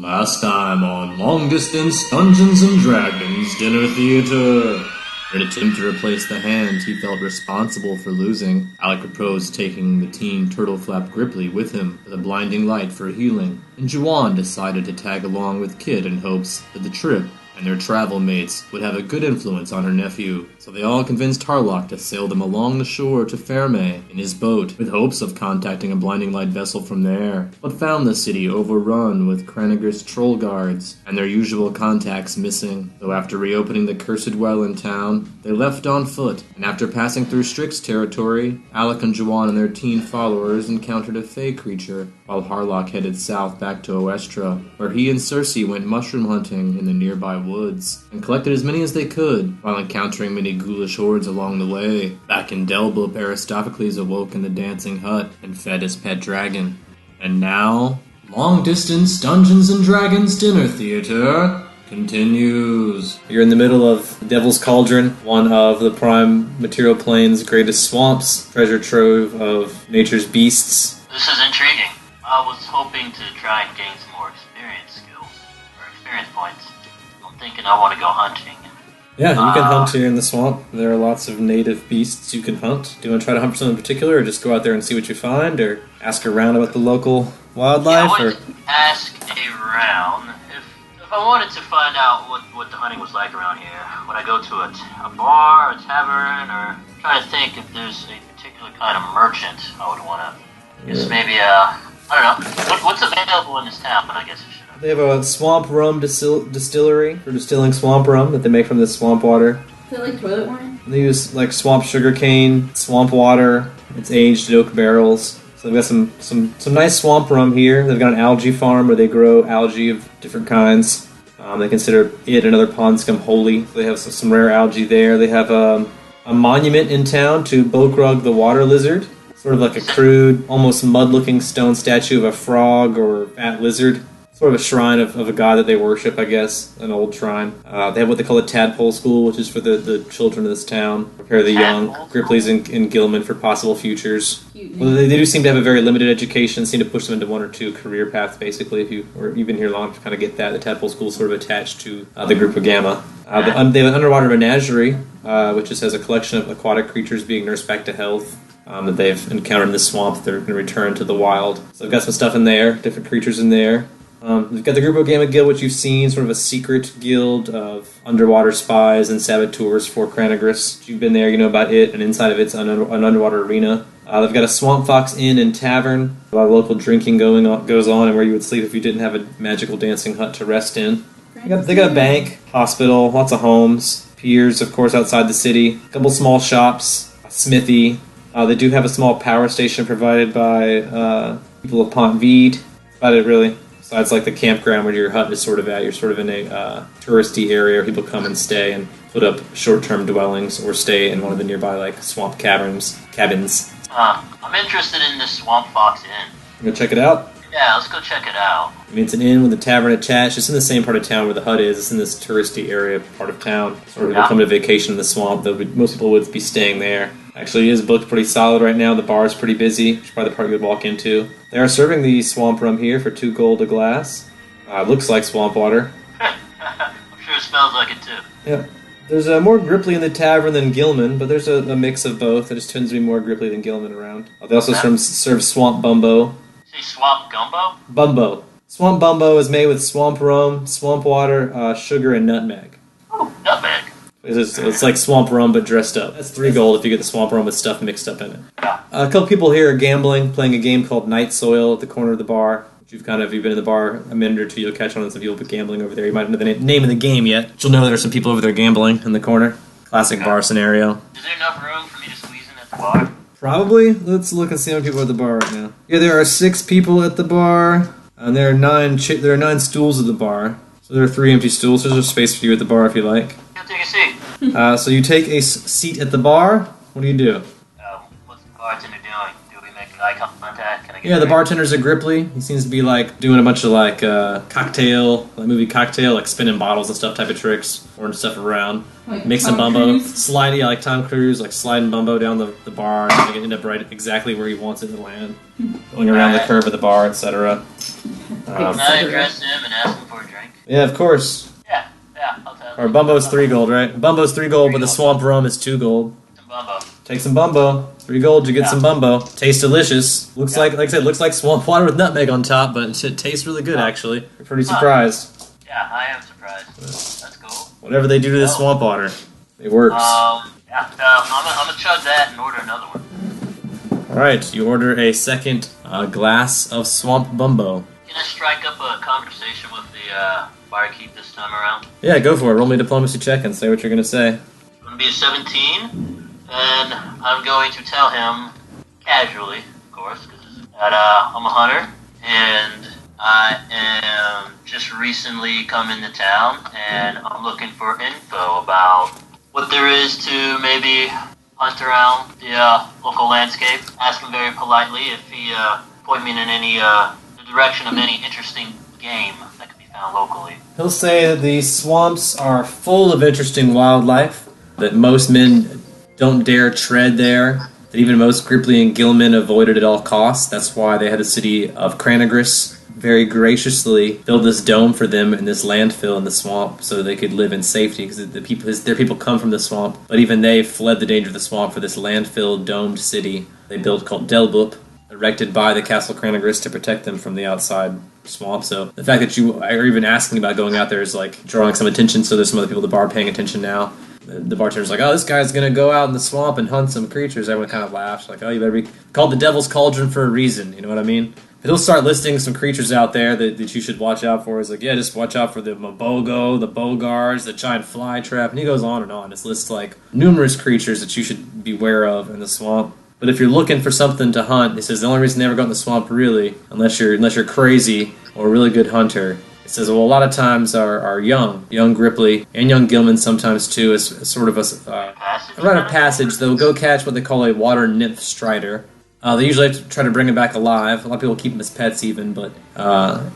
Last time on Long Distance Dungeons and Dragons Dinner Theater. In an attempt to replace the hand he felt responsible for losing, Alec proposed taking the teen Turtleflap Gripply with him for the blinding light for healing, and Juwan decided to tag along with Kid in hopes that the trip and their travel mates would have a good influence on her nephew, so they all convinced Harlock to sail them along the shore to Fairmay in his boat, with hopes of contacting a blinding light vessel from there, but found the city overrun with Kranigris troll guards, and their usual contacts missing. Though after reopening the cursed well in town, they left on foot, and after passing through Strix's territory, Alec and Juwan and their teen followers encountered a fey creature, while Harlock headed south back to Oestra, where he and Cersei went mushroom hunting in the nearby woods, and collected as many as they could, while encountering many ghoulish hordes along the way. Back in Delblup, Aristophanes awoke in the dancing hut and fed his pet dragon. And now, Long Distance Dungeons and Dragons Dinner Theater continues. You're in the middle of Devil's Cauldron, one of the Prime Material Plane's greatest swamps, treasure trove of nature's beasts. This is intriguing. I was hoping to try and gain some more experience skills, or experience points. I'm thinking I want to go hunting. Yeah, you can hunt here in the swamp. There are lots of native beasts you can hunt. Do you want to try to hunt for something in particular, or just go out there and see what you find, or ask around about the local wildlife? Yeah, I would ask around. If I wanted to find out what the hunting was like around here, would I go to a bar, a tavern, or try to think if there's a particular kind of merchant I would want to... Guess maybe, I don't know. What's available in this town, I guess I should know. They have a swamp rum distillery for distilling swamp rum that they make from this swamp water. Is that like toilet wine? They use like swamp sugarcane, swamp water. It's aged in oak barrels. So they've got some nice swamp rum here. They've got an algae farm where they grow algae of different kinds. They consider it and other pond scum holy. So they have some rare algae there. They have a monument in town to Bokrug the water lizard. Sort of like a crude, almost mud-looking stone statue of a frog or fat lizard. Sort of a shrine of a god that they worship, I guess. An old shrine. They have what they call a tadpole school, which is for the children of this town. Prepare the young Gripplies and Gilman for possible futures. Well, they do seem to have a very limited education, seem to push them into one or two career paths, basically. If you've been here long to kind of get that. The tadpole school is sort of attached to the group of Gamma. They have an underwater menagerie, which just has a collection of aquatic creatures being nursed back to health. That they've encountered in this swamp that they're going to return to the wild. So they've got some stuff in there, different creatures in there. They've got the Grupo Gamma Guild, which you've seen, sort of a secret guild of underwater spies and saboteurs for Kranigris. You've been there, you know about it, and inside of it's an underwater arena. They've got a Swamp Fox Inn and Tavern. A lot of local drinking goes on, and where you would sleep if you didn't have a magical dancing hut to rest in. They got a bank, hospital, lots of homes, piers, of course, outside the city, a couple small shops, a smithy. They do have a small power station provided by people of Pont Vide. That's about it, really. Besides, like, the campground where your hut is sort of at. You're sort of in a touristy area where people come and stay and put up short-term dwellings or stay in one of the nearby, like, swamp cabins. I'm interested in this Swamp Fox Inn. You go check it out? Yeah, let's go check it out. I mean, it's an inn with a tavern attached. It's in the same part of town where the hut is. It's in this touristy area part of town. Sort of people come to vacation in the swamp, though most people would be staying there. Actually, it is booked pretty solid right now. The bar is pretty busy, which is probably the part you would walk into. They are serving the swamp rum here for 2 gold a glass. Looks like swamp water. I'm sure it smells like it too. Yeah. There's more Gripply in the tavern than Gilman, but there's a mix of both. There just tends to be more Gripply than Gilman around. They also serve swamp bumbo. Say swamp gumbo? Bumbo. Swamp bumbo is made with swamp rum, swamp water, sugar, and nutmeg. Oh, nutmeg. It's like swamp rum, but dressed up. That's 3 gold if you get the swamp rum with stuff mixed up in it. Yeah. A couple people here are gambling, playing a game called Night Soil at the corner of the bar. If you've been in the bar a minute or two, you'll catch on to some people gambling over there. You might not know the name of the game yet, but you'll know there are some people over there gambling in the corner. Classic bar scenario. Is there enough room for me to squeeze in at the bar? Probably. Let's look and see how many people are at the bar right now. Yeah, there are 6 people at the bar, and there are 9 stools at the bar. So there are 3 empty stools. There's a space for you at the bar if you like. I'll take a seat. So you take a seat at the bar. What do you do? What's the bartender doing? Do we make eye contact? Can I Yeah, the bartender's a Gripply. He seems to be like doing a bunch of like cocktail, like movie cocktail, like spinning bottles and stuff type of tricks, pouring stuff around, Like mixing Tom bumbo, Cruise? sliding like Tom Cruise, like sliding bumbo down the bar, and make it end up right exactly where he wants it to land, going around the curve of the bar, etc. Can I address him and ask him for a drink? Yeah, of course. Yeah, I'll tell him. Or Bumbo's 3 gold, right? Bumbo's 3 gold, but the swamp rum is 2 gold. Some bumbo. Take some Bumbo. 3 gold, you get some Bumbo. Tastes delicious. Looks like I said, looks like swamp water with nutmeg on top, but it tastes really good, actually. You're pretty surprised. Yeah, I am surprised. That's cool. Whatever they do to this swamp water, it works. I'm gonna chug that and order another one. Alright, you order a second glass of swamp Bumbo. Can I strike up a conversation with the barkeep this time around? Yeah, go for it. Roll me a diplomacy check and say what you're going to say. I'm gonna be a 17, and I'm going to tell him casually, of course, that I'm a hunter, and I am just recently come into town, and I'm looking for info about what there is to maybe hunt around the local landscape. Ask him very politely if he point me in any the direction of any interesting game that could be found locally. He'll say that the swamps are full of interesting wildlife, that most men don't dare tread there, that even most Gripply and Gilman avoid it at all costs. That's why they had the city of Cranagris very graciously build this dome for them in this landfill in the swamp so they could live in safety, because their people come from the swamp, but even they fled the danger of the swamp for this landfill domed city they built called Delbup, erected by the Castle Cranagris to protect them from the outside swamp. So the fact that you are even asking about going out there is like drawing some attention, so there's some other people at the bar paying attention now. The bartender's like, oh, this guy's going to go out in the swamp and hunt some creatures. Everyone kind of laughs, like, oh, you better be called the Devil's Cauldron for a reason, you know what I mean? But he'll start listing some creatures out there that you should watch out for. He's like, yeah, just watch out for the Mabogo, the Bogars, the giant fly trap, and he goes on and on. This lists like numerous creatures that you should beware of in the swamp. But if you're looking for something to hunt, he says the only reason they ever go in the swamp, really, unless you're crazy or a really good hunter. It says, well, a lot of times are young Gripply, and young Gilman sometimes too, as sort of a rite of passage. They'll go catch what they call a water nymph strider. They usually have to try to bring them back alive. A lot of people keep them as pets even, but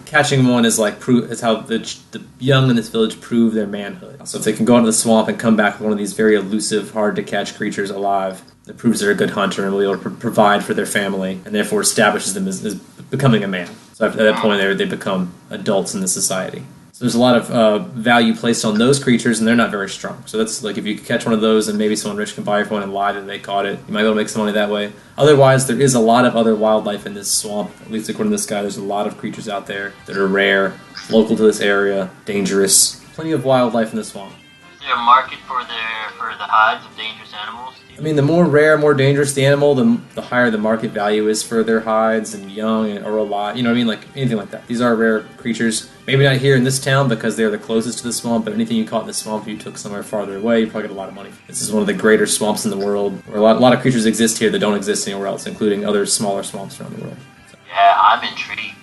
catching one is how the young in this village prove their manhood. So if they can go into the swamp and come back with one of these very elusive, hard-to-catch creatures alive, it proves they're a good hunter and will be able to provide for their family, and therefore establishes them as becoming a man. So at that point, they become adults in the society. So there's a lot of value placed on those creatures, and they're not very strong. So that's like if you catch one of those and maybe someone rich can buy for one and lie that they caught it, you might be able to make some money that way. Otherwise, there is a lot of other wildlife in this swamp. At least according to this guy, there's a lot of creatures out there that are rare, local to this area, dangerous. Plenty of wildlife in the swamp. Is there a market for the hides of dangerous animals? I mean, the more rare, more dangerous the animal, the higher the market value is for their hides, and young or a lot. You know what I mean? Like anything like that. These are rare creatures. Maybe not here in this town because they're the closest to the swamp, but anything you caught in the swamp you took somewhere farther away, you probably get a lot of money. This is one of the greater swamps in the world, where a lot of creatures exist here that don't exist anywhere else, including other smaller swamps around the world. So. Yeah, I'm intrigued.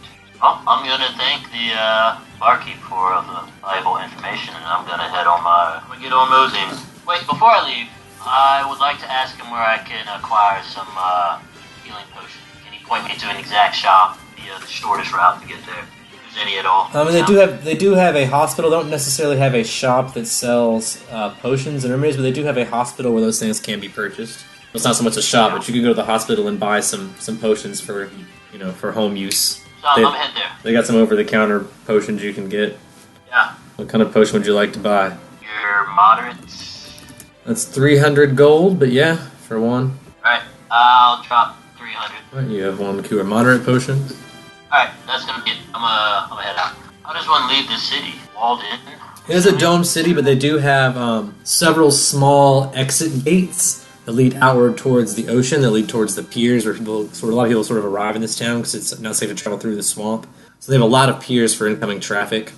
Well, I'm going to thank the barkeep for the valuable information, and I'm going to get on moseying. Wait, before I leave, I would like to ask him where I can acquire some healing potions. Can he point me to an exact shop, the shortest route to get there? If there's any at all. I mean, they do have a hospital. Don't necessarily have a shop that sells potions and remedies, but they do have a hospital where those things can be purchased. It's not so much a shop, but you can go to the hospital and buy some potions for home use. So I'm gonna head there. They got some over-the-counter potions you can get. Yeah. What kind of potion would you like to buy? Your moderate. That's 300 gold, but yeah, for one. Alright, I'll drop 300. Right, you have one cure moderate potion. Alright, that's gonna be it. I'm gonna head out. I just want to leave this city. Walled in. It is a domed city, but they do have several small exit gates that lead outward towards the ocean, that lead towards the piers, where a lot of people sort of arrive in this town because it's not safe to travel through the swamp. So they have a lot of piers for incoming traffic.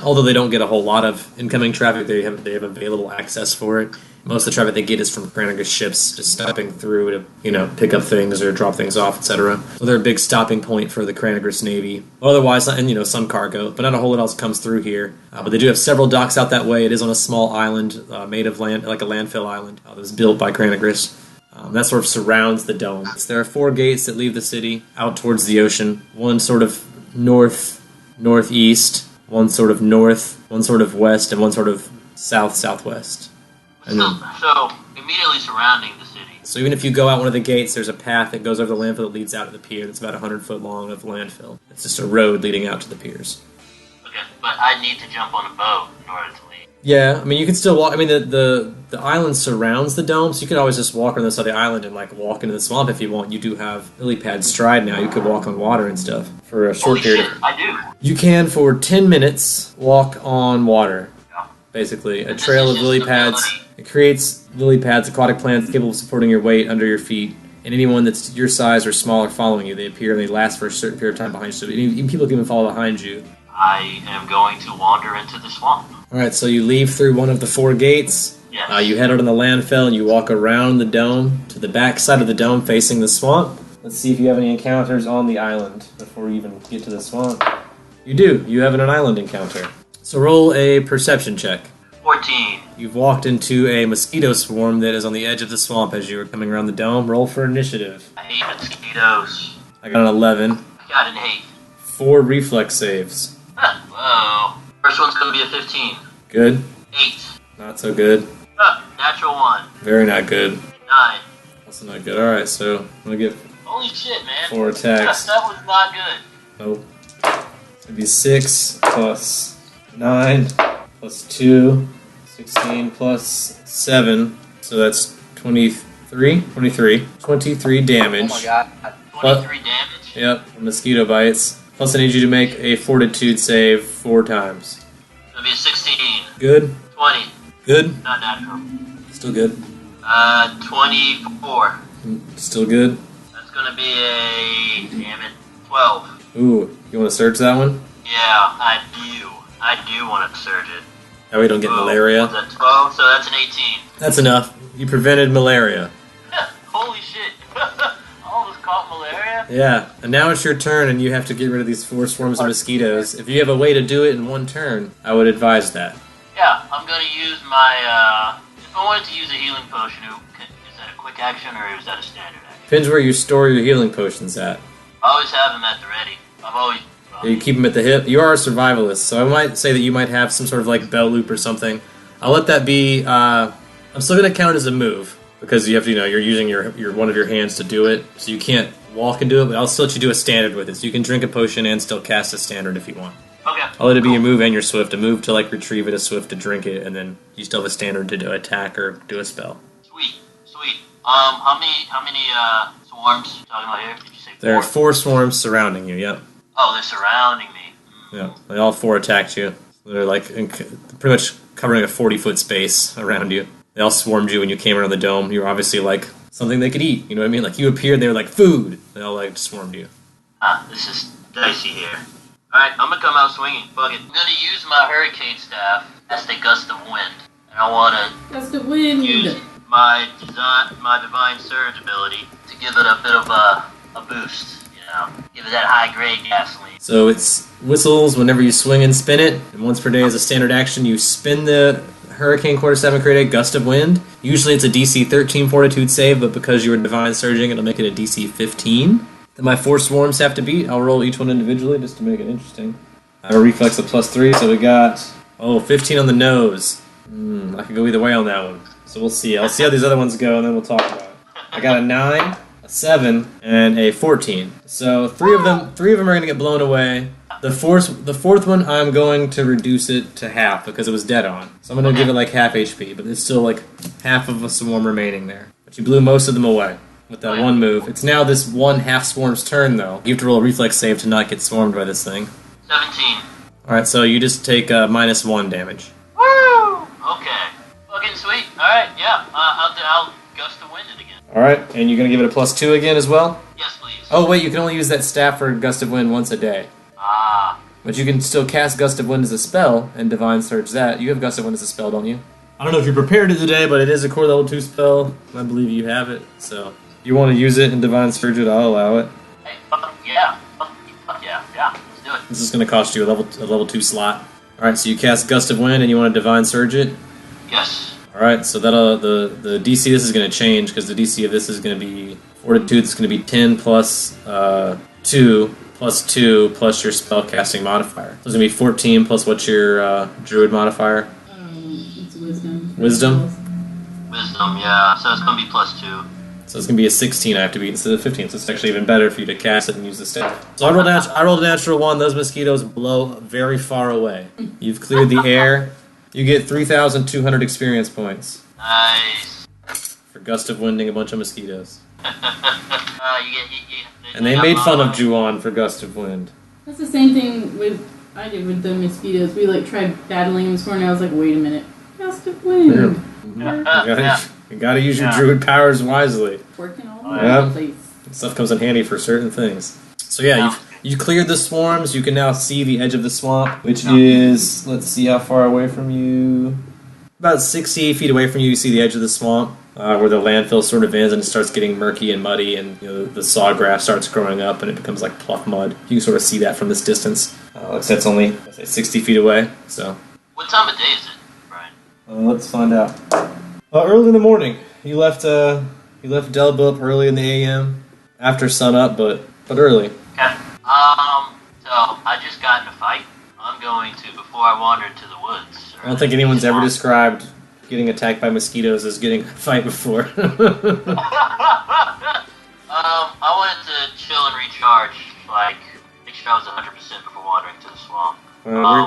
Although they don't get a whole lot of incoming traffic, they have available access for it. Most of the traffic they get is from Cranagris ships just stopping through to, pick up things or drop things off, etc. So they're a big stopping point for the Cranagris Navy. Otherwise, and some cargo, but not a whole lot else comes through here. But they do have several docks out that way. It is on a small island made of land, like a landfill island that was built by Cranagris. That sort of surrounds the dome. So there are 4 gates that leave the city out towards the ocean. One sort of northeast, one sort of north, one sort of west, and one sort of southwest. So immediately surrounding the city. So even if you go out one of the gates, there's a path that goes over the landfill that leads out to the pier. That's about 100 foot long of landfill. It's just a road leading out to the piers. Okay, but I need to jump on a boat in order to leave. Yeah, I mean, you can still walk. I mean, the island surrounds the dome, so you could always just walk on the side of the island and, like, walk into the swamp if you want. You do have lily pad stride now. You could walk on water and stuff for a short period. Shit, I do. You can, for 10 minutes, walk on water. Yeah. Basically, a trail of lily pads. It creates lily pads, aquatic plants capable of supporting your weight under your feet. And anyone that's your size or smaller following you, they appear and they last for a certain period of time behind you. So even people can even follow behind you. I am going to wander into the swamp. Alright, so you leave through one of the 4 gates. Yes. You head out on the landfill and you walk around the dome to the back side of the dome facing the swamp. Let's see if you have any encounters on the island before you even get to the swamp. You do. You have an island encounter. So roll a perception check. 14. You've walked into a mosquito swarm that is on the edge of the swamp as you were coming around the dome. Roll for initiative. I hate mosquitoes. I got an 11. I got an 8. 4 reflex saves. Whoa. First one's going to be a 15. Good. 8. Not so good. Natural 1. Very not good. 9. Also not good. Alright, so I'm going to get Holy shit, man. 4 attacks. That was not good. Nope. It'd be 6 plus 9 plus 2, 16 plus 7, so that's 23 damage. Oh my god. 23 damage? Yep, from mosquito bites. Plus I need you to make a fortitude save 4 times. It'll be a 16. Good. 20. Good. Not natural. Still good. 24. Still good. That's gonna be a, damn it, 12. Ooh, you want to search that one? Yeah, I do. I do want to surge it. That way you don't get malaria. What's that, 12? So that's an 18. That's enough. You prevented malaria. Holy shit. Almost caught malaria? Yeah, and now it's your turn and you have to get rid of these 4 swarms of mosquitoes. If you have a way to do it in one turn, I would advise that. Yeah, I'm gonna use my, if I wanted to use a healing potion, is that a quick action or is that a standard action? Depends where you store your healing potions at. I always have them at the ready. I've always... You keep them at the hip. You are a survivalist, so I might say that you might have some sort of like belt loop or something. I'll let that be. I'm still going to count as a move because you have to, you're using your one of your hands to do it, so you can't walk and do it. But I'll still let you do a standard with it, so you can drink a potion and still cast a standard if you want. Okay. I'll let it be a move and your swift. A move to like retrieve it, a swift to drink it, and then you still have a standard to do attack or do a spell. Sweet. How many swarms talking about here? Did you say 4? There are 4 swarms surrounding you. Yep. Oh, they're surrounding me. Yeah, they all 4 attacked you. They're like pretty much covering a 40-foot space around you. They all swarmed you when you came around the dome. You were obviously like something they could eat. You know what I mean? Like you appeared, they were like food. They all like swarmed you. This is dicey here. Alright, I'm gonna come out swinging. Fuck it. I'm gonna use my hurricane staff as a gust of wind. And I wanna Gust of wind. use my divine surge ability to give it a bit of a boost. Give it that high-grade gasoline. So it's whistles whenever you swing and spin it, and once per day as a standard action, you spin the Hurricane Quarter 7 create a gust of wind. Usually it's a DC 13 fortitude save, but because you were divine surging, it'll make it a DC 15. Then my 4 swarms have to beat. I'll roll each one individually just to make it interesting. I have a reflex of +3, so we got 15 on the nose. I could go either way on that one. So we'll see. I'll see how these other ones go, and then we'll talk about it. I got a 9. A 7 and a 14. So three of them are going to get blown away. The fourth one, I'm going to reduce it to half because it was dead on. So I'm going to give it like half HP, but there's still like half of a swarm remaining there. But you blew most of them away with that one move. It's now this one half swarm's turn though. You have to roll a reflex save to not get swarmed by this thing. 17. Alright, so you just take -1 damage. Woo! Okay. Fucking sweet. Alright, yeah. I'll gust of wind it again. Alright, and you're going to give it a +2 again as well? Yes, please. Oh wait, you can only use that staff for Gust of Wind once a day. But you can still cast Gust of Wind as a spell and Divine Surge that. You have Gust of Wind as a spell, don't you? I don't know if you're prepared to today, but it is a core level 2 spell. I believe you have it, so if you want to use it and Divine Surge it, I'll allow it. Hey, fuck yeah. Fuck yeah, let's do it. This is going to cost you a level 2 slot. Alright, so you cast Gust of Wind and you want to Divine Surge it? Yes. All right, so that'll the DC this is going to change because the DC of this is going to be Fortitude. It's going to be 10 plus 2 plus 2 plus your spellcasting modifier. So it's going to be 14 plus what's your Druid modifier? It's Wisdom. Wisdom? Wisdom, yeah. So it's going to be plus 2. So it's going to be a 16 I have to beat instead of 15, so it's actually even better for you to cast it and use the staff. So I rolled a natural 1. Those mosquitoes blow very far away. You've cleared the air. You get 3,200 experience points. Nice. For gust of winding a bunch of mosquitoes. You And they made fun of Juwan for gust of wind. That's the same thing I did with the mosquitoes. We tried battling them this morning. I was like, wait a minute, gust of wind. You gotta use your druid powers wisely. Working all over the place. Stuff comes in handy for certain things. So yeah, you cleared the swarms. You can now see the edge of the swamp, which is, let's see how far away from you. About 68 feet away from you, you see the edge of the swamp, where the landfill sort of ends and it starts getting murky and muddy, and the sawgrass starts growing up and it becomes like pluff mud. You can sort of see that from this distance. Like I said, it's only 60 feet away. So. What time of day is it, Brian? Let's find out. Early in the morning. You left Delbo up early in the AM, after sunup, but early. Okay. So I just got in a fight. I'm going to, before I wander into the woods. I don't think anyone's ever described getting attacked by mosquitoes as getting a fight before. I wanted to chill and recharge, make sure I was 100% before wandering to the swamp.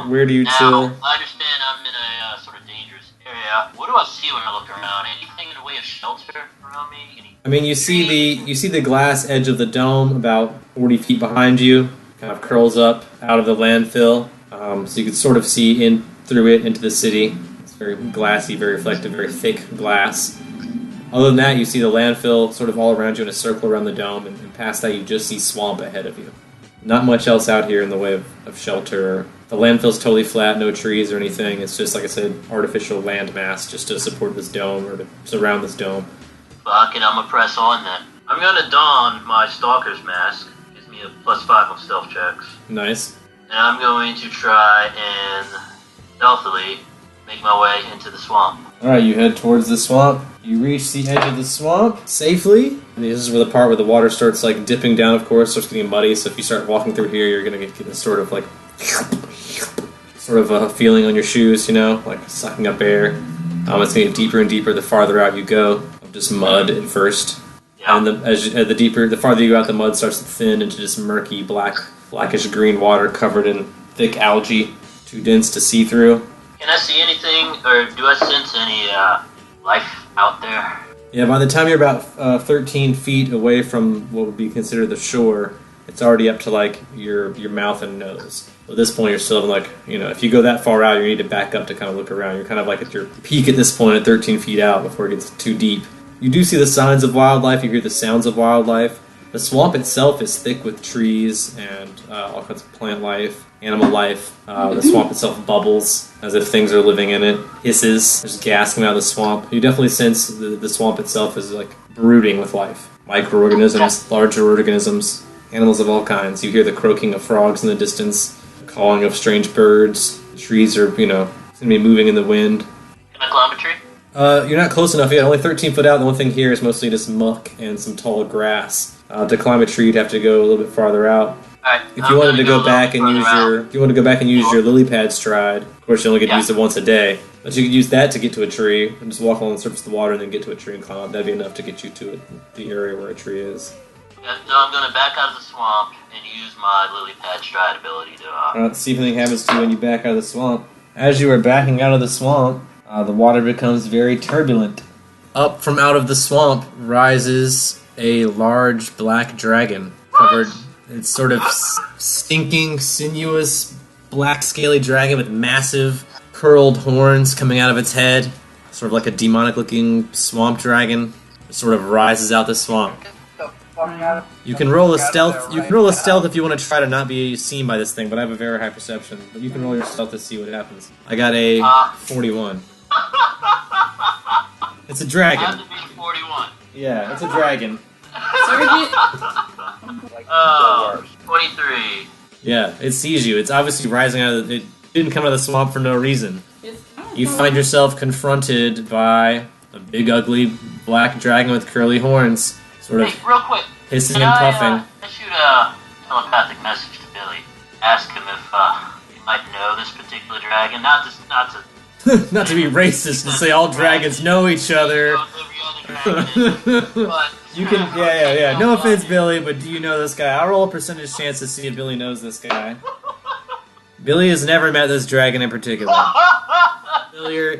Where do you now, chill? I understand I'm in a sort of dangerous area. What do I see when I look around? Anything in the way of shelter around me? I mean, you see the glass edge of the dome about 40 feet behind you, kind of curls up out of the landfill, so you can sort of see in through it into the city. It's very glassy, very reflective, very thick glass. Other than that, you see the landfill sort of all around you in a circle around the dome, and past that you just see swamp ahead of you. Not much else out here in the way of shelter. The landfill's totally flat, no trees or anything. It's just, like I said, artificial land mass just to support this dome or to surround this dome. Fuck it, I'm gonna press on then. I'm gonna don my stalker's mask. Gives me a +5 on stealth checks. Nice. And I'm going to try and stealthily make my way into the swamp. Alright, you head towards the swamp. You reach the edge of the swamp safely. And this is where the part where the water starts dipping down, of course, starts getting muddy. So if you start walking through here, you're going to get this sort of a feeling on your shoes, like sucking up air. It's going to get deeper and deeper the farther out you go, of just mud at first. Yeah. And the farther you go out, the mud starts to thin into just murky, blackish green water covered in thick algae, too dense to see through. Can I see anything, or do I sense any life out there? Yeah, by the time you're about 13 feet away from what would be considered the shore, it's already up to your mouth and nose. At this point, you're still if you go that far out, you need to back up to kind of look around. You're kind of at your peak at this point at 13 feet out before it gets too deep. You do see the signs of wildlife. You hear the sounds of wildlife. The swamp itself is thick with trees and all kinds of plant life, animal life. The swamp itself bubbles as if things are living in it. Hisses. There's gas coming out of the swamp. You definitely sense the swamp itself is brooding with life. Microorganisms, larger organisms, animals of all kinds. You hear the croaking of frogs in the distance, the calling of strange birds. The trees are, seem to be moving in the wind. Can I climb a tree? You're not close enough yet. Only 13 foot out. The only thing here is mostly just muck and some tall grass. To climb a tree, you'd have to go a little bit farther out. Alright, If you wanted to go back and use your lily pad stride, of course you only get to use it once a day. But you could use that to get to a tree and just walk along the surface of the water and then get to a tree and climb up. That'd be enough to get you to the area where a tree is. Yeah, so I'm gonna back out of the swamp and use my lily pad stride ability to. Let's see if anything happens to you when you back out of the swamp. As you are backing out of the swamp, the water becomes very turbulent. Up from out of the swamp rises a large black dragon covered. It's sort of stinking, sinuous, black scaly dragon with massive curled horns coming out of its head. Sort of like a demonic-looking swamp dragon. It sort of rises out the swamp. You can roll a stealth. You can roll a stealth if you want to try to not be seen by this thing, but I have a very high perception. But you can roll your stealth to see what happens. I got a 41. It's a dragon. I have to beat 41. Yeah, it's a dragon. Sergeant. 23. Yeah, it sees you. It's obviously rising out of it. Didn't come out of the swamp for no reason. It's, I don't you find yourself confronted by a big, ugly black dragon with curly horns, sort of Hey, real quick. hissing Can and I puffing. shoot a telepathic message to Billy? Ask him if he might know this particular dragon. Not to Not to be racist and say all dragons know each other. know every other dragon, but You can, yeah. No offense, Billy, but do you know this guy? I'll roll a percentage chance to see if Billy knows this guy. Billy has never met this dragon in particular.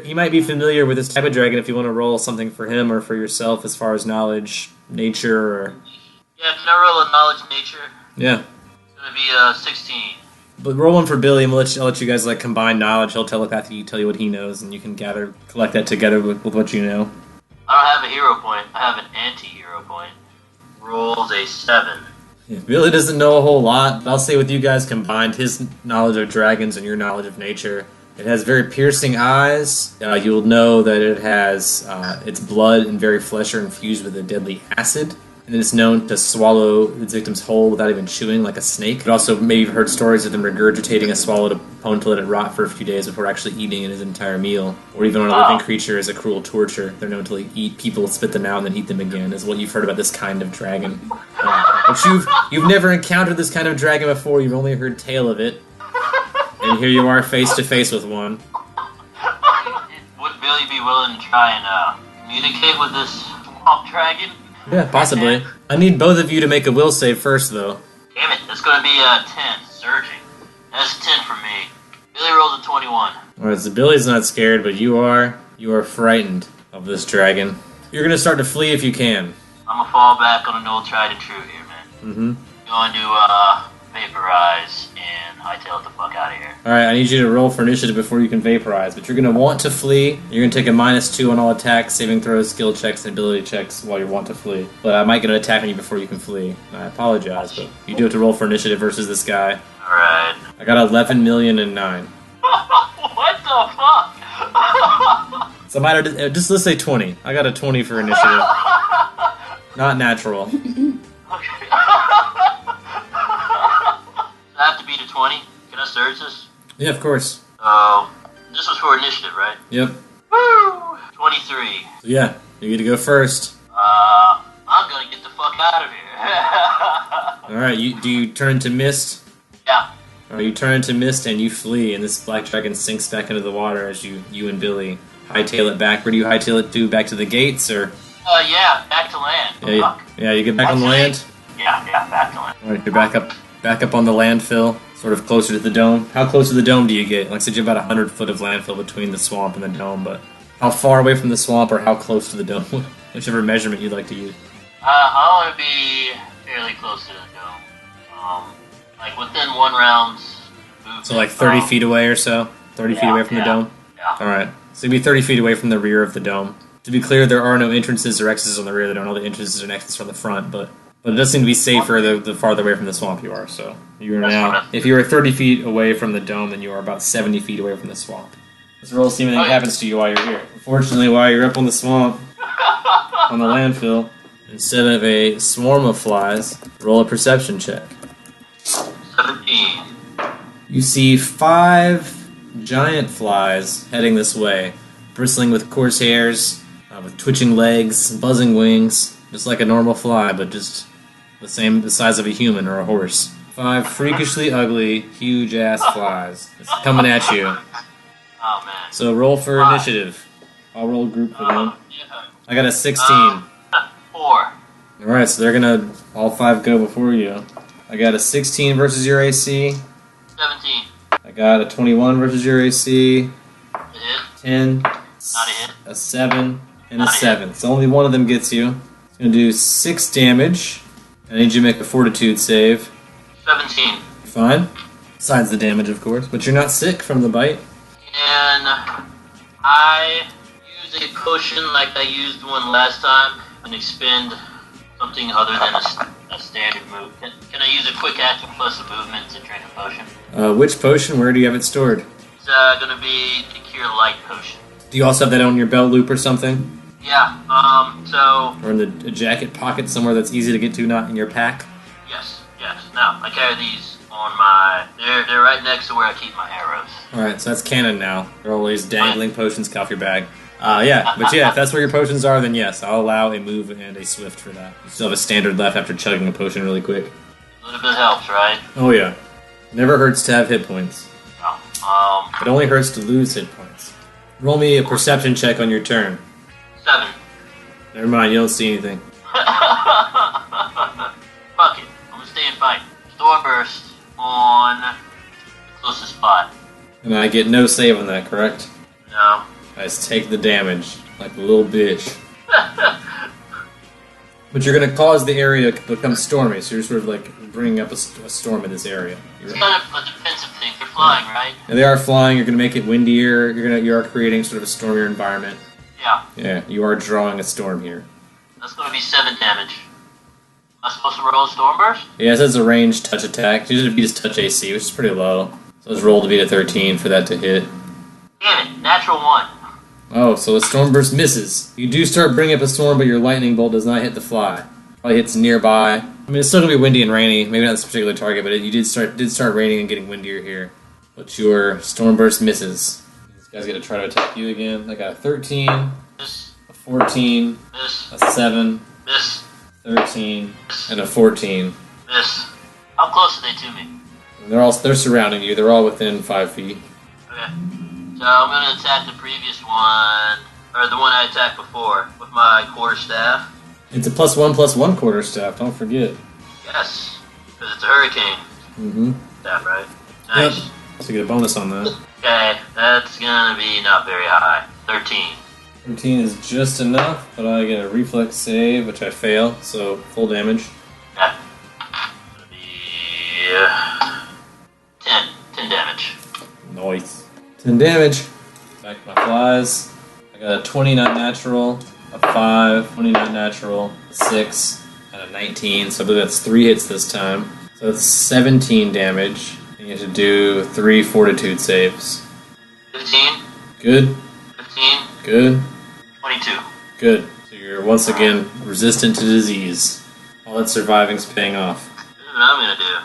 He might be familiar with this type of dragon if you want to roll something for him or for yourself as far as knowledge, nature, or... Yeah, can I roll a knowledge nature? Yeah. It's gonna be 16. But roll one for Billy, and I'll let you guys like combine knowledge. He'll telepathically tell you what he knows, and you can collect that together with what you know. I don't have a hero point. I have an anti-hero point. Rolls a 7. Yeah, Billy doesn't know a whole lot, but I'll say with you guys combined, his knowledge of dragons and your knowledge of nature, it has very piercing eyes. You'll know that it has its blood and very flesh are infused with a deadly acid. And it's known to swallow its victims whole without even chewing, like a snake. But also, maybe you've heard stories of them regurgitating a swallowed opponent to let it rot for a few days before actually eating it his entire meal. Or even on a living creature as a cruel torture. They're known to eat people, spit them out, and then eat them again, is what you've heard about this kind of dragon. But you've never encountered this kind of dragon before, you've only heard tale of it. And here you are face to face with one. Would Billy be willing to try and communicate with this swamp dragon? Yeah, possibly. I need both of you to make a will save first, though. Damn it, that's gonna be 10, surging. That's a 10 for me. Billy rolls a 21. Alright, so Billy's not scared, but you are. You are frightened of this dragon. You're gonna start to flee if you can. I'm gonna fall back on an old tried and true here, man. Mm-hmm. Going to vaporize and hightail it the fuck out of here. Alright, I need you to roll for initiative before you can vaporize, but you're gonna want to flee. You're gonna take a -2 on all attacks, saving throws, skill checks, and ability checks while you want to flee. But I might get an attack on you before you can flee. I apologize, but you do have to roll for initiative versus this guy. Alright. I got 11,000,009. What the fuck? So just let's say 20. I got a 20 for initiative. Not natural. Okay. I have to beat a 20? Can I surge this? Yeah, of course. Oh, this was for initiative, right? Yep. Woo! 23. So yeah, you get to go first. I'm gonna get the fuck out of here. Alright, do you turn to mist? Yeah. Alright, you turn to mist and you flee, and this black dragon sinks back into the water as you and Billy hightail it back. Where do you hightail it to? Back to the gates, or? Yeah, back to land. Yeah, you get back on the land? Yeah, back to land. Alright, you're back up on the landfill, sort of closer to the dome. How close to the dome do you get? Like I said, you have about 100 foot of landfill between the swamp and the dome, but how far away from the swamp or how close to the dome? Whichever measurement you'd like to use. I want to be fairly close to the dome. Like within 1 round's movement. So like 30 feet away or so? 30 feet away from the dome? Yeah. Alright, so you'd be 30 feet away from the rear of the dome. To be clear, there are no entrances or exits on the rear. There are no entrances and exits from the front, but it does seem to be safer the farther away from the swamp you are. So you are now, if you are 30 feet away from the dome, then you are about 70 feet away from the swamp. Let's roll to see if anything happens to you while you're here. Unfortunately, while you're up on the swamp, on the landfill, instead of a swarm of flies, roll a perception check. 17. You see 5 giant flies heading this way, bristling with coarse hairs, with twitching legs, buzzing wings, just like a normal fly, but just the size of a human or a horse. 5 freakishly ugly, huge-ass flies. It's coming at you. Oh, man. So roll for initiative. I'll roll group for them. Yeah. I got a 16. 4. Alright, so they're gonna all 5 go before you. I got a 16 versus your AC. 17. I got a 21 versus your AC. Hit. 10. Not a hit. A 7. And a 7. So only one of them gets you. It's gonna do 6 damage. I need you to make a fortitude save. 17. You're fine. Besides the damage, of course. But you're not sick from the bite. Can I use a potion like I used one last time and expend something other than a standard move? Can I use a quick action plus a movement to drink a potion? Which potion? Where do you have it stored? It's gonna be the Cure Light potion. Do you also have that on your belt loop or something? Yeah, so... Or in the jacket pocket somewhere that's easy to get to, not in your pack? Yes. No, I carry these on on my. They're right next to where I keep my arrows. Alright, so that's canon now. You're always dangling potions off your bag. If that's where your potions are, then yes, I'll allow a move and a swift for that. You still have a standard left after chugging a potion really quick. A little bit helps, right? Oh yeah. Never hurts to have hit points. No. It only hurts to lose hit points. Roll me a perception check on your turn. 7. Never mind, you don't see anything. Fuck it. I'm gonna stay and fight. Stormburst on the closest spot. And I get no save on that, correct? No. I just take the damage, like a little bitch. But you're going to cause the area to become stormy, so you're sort of like bringing up a storm in this area. It's kind of a defensive thing. They're flying, right? Yeah, they are flying. You're going to make it windier. You are creating sort of a stormier environment. Yeah. Yeah, you are drawing a storm here. That's going to be 7 damage. Am I supposed to roll a Stormburst? Yeah, it says a ranged touch attack. Usually beat his touch AC, which is pretty low. So let's roll to beat a 13 for that to hit. Damn it, natural 1. Oh, so the Stormburst misses. You do start bringing up a storm, but your lightning bolt does not hit the fly. Probably hits nearby. I mean, it's still going to be windy and rainy. Maybe not this particular target, but you did start raining and getting windier here. But your Stormburst misses. This guy's going to try to attack you again. I got a 13, Miss. a 14, Miss. a 7, Miss. 13, and a 14. Miss. How close are they to me? And they're surrounding you. They're all within 5 feet. Okay. So I'm going to attack the previous one, or the one I attacked before, with my quarterstaff. It's a +1/+1 quarterstaff. Don't forget. Yes, because it's a hurricane. Mm-hmm. Staff, right? Nice. Yep. So you get a bonus on that. Okay, that's going to be not very high. 13. 13 is just enough, but I get a reflex save, which I fail, so full damage. Okay. It's going to be 10. 10 damage. Nice. 10 damage. Back to my flies. I got a 20 not natural, a 5, 20 not natural, a 6, and a 19. So I believe that's 3 hits this time. So that's 17 damage. And you have to do 3 fortitude saves. 15. Good. 15. Good. 22. Good. So you're once again resistant to disease. All that surviving's paying off. This is what I'm going to do.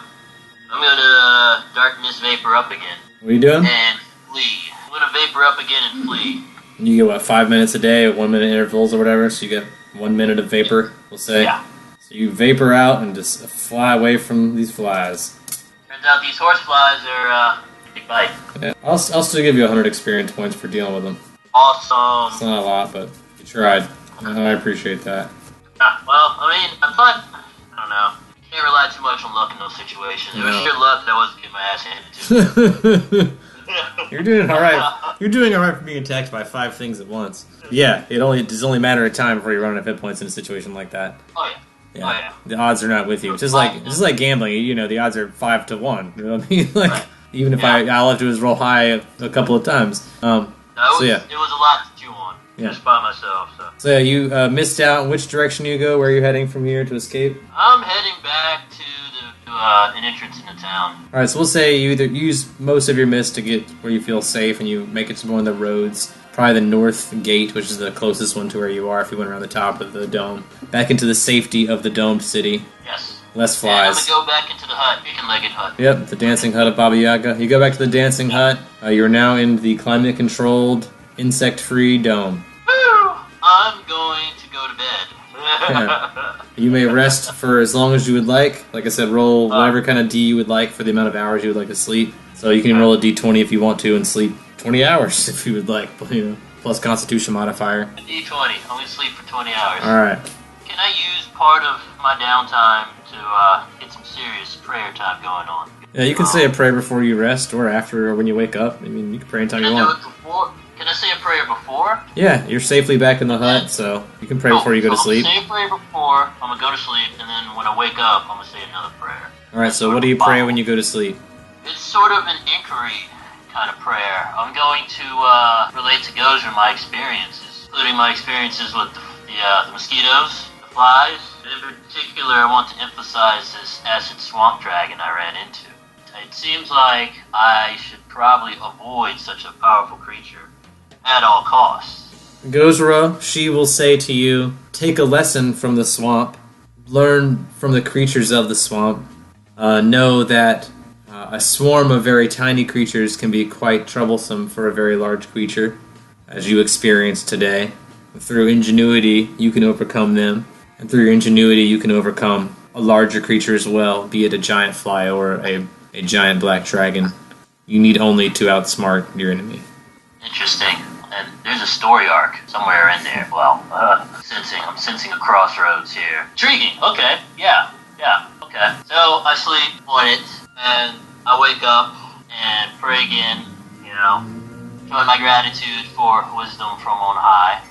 I'm going to darkness vapor up again. What are you doing? And flee. I'm going to vapor up again and flee. You get, 5 minutes a day at 1 minute intervals or whatever, so you get 1 minute of vapor, we'll say. Yeah. So you vapor out and just fly away from these flies. Turns out these horseflies are big bite. Yeah. I'll still give you 100 experience points for dealing with them. Awesome. It's not a lot, but you tried. I appreciate that. Well, I mean, I don't know. Can't rely too much on luck in those situations. It was sheer luck that I wasn't getting my ass handed to me. You're doing all right. You're doing all right for being attacked by 5 things at once. Yeah, it's only a matter of time before you run out of hit points in a situation like that. Oh yeah. Yeah. Oh yeah. The odds are not with you. It's just like gambling. You know, the odds are 5 to 1. You know what I mean? Like Right. even if all I have to do is roll high a couple of times. It was a lot to chew on. Yeah. Just by myself. So yeah, you missed out. Which direction you go? Where are you heading from here to escape? I'm heading back to an entrance in the town. All right, so we'll say you either use most of your mist to get where you feel safe, and you make it to one of the roads. Probably the north gate, which is the closest one to where you are. If you went around the top of the dome, back into the safety of the domed city. Yes. Less And I'm flies. gonna go back into the hut, chicken-legged hut. Yep, the dancing hut of Baba Yaga. You go back to the dancing hut. You're now in the climate-controlled, insect-free dome. Woo! I'm going to go to bed. Yeah. You may rest for as long as you would like. Like I said, roll whatever kind of D you would like for the amount of hours you would like to sleep. So you can roll a D20 if you want to and sleep 20 hours if you would like, plus Constitution modifier. D20. I'm going to sleep for 20 hours. Alright. Can I use part of my downtime to get some serious prayer time going on? Yeah, you can say a prayer before you rest or after or when you wake up. I mean, you can pray anytime Can you I do want. it before? Can I say a prayer before? Yeah, you're safely back in the hut, so you can pray before you go to sleep. I'm going to say a prayer before, I'm going to go to sleep, and then when I wake up, I'm going to say another prayer. Alright, so what do you pray when you go to sleep? It's sort of an inquiry kind of prayer. I'm going to relate to Gozer my experiences, including my experiences with the mosquitoes, the flies. In particular, I want to emphasize this acid swamp dragon I ran into. It seems like I should probably avoid such a powerful creature at all costs. Gozra, she will say to you, take a lesson from the swamp, learn from the creatures of the swamp, know that A swarm of very tiny creatures can be quite troublesome for a very large creature, as you experienced today. Through ingenuity, you can overcome them, and through your ingenuity, you can overcome a larger creature as well, be it a giant fly or a giant black dragon. You need only to outsmart your enemy. Interesting. And there's a story arc somewhere in there. Well, I'm sensing a crossroads here. Intriguing. Okay. Yeah. Okay. So I sleep on it, and I wake up and pray again. Showing my gratitude for wisdom from on high.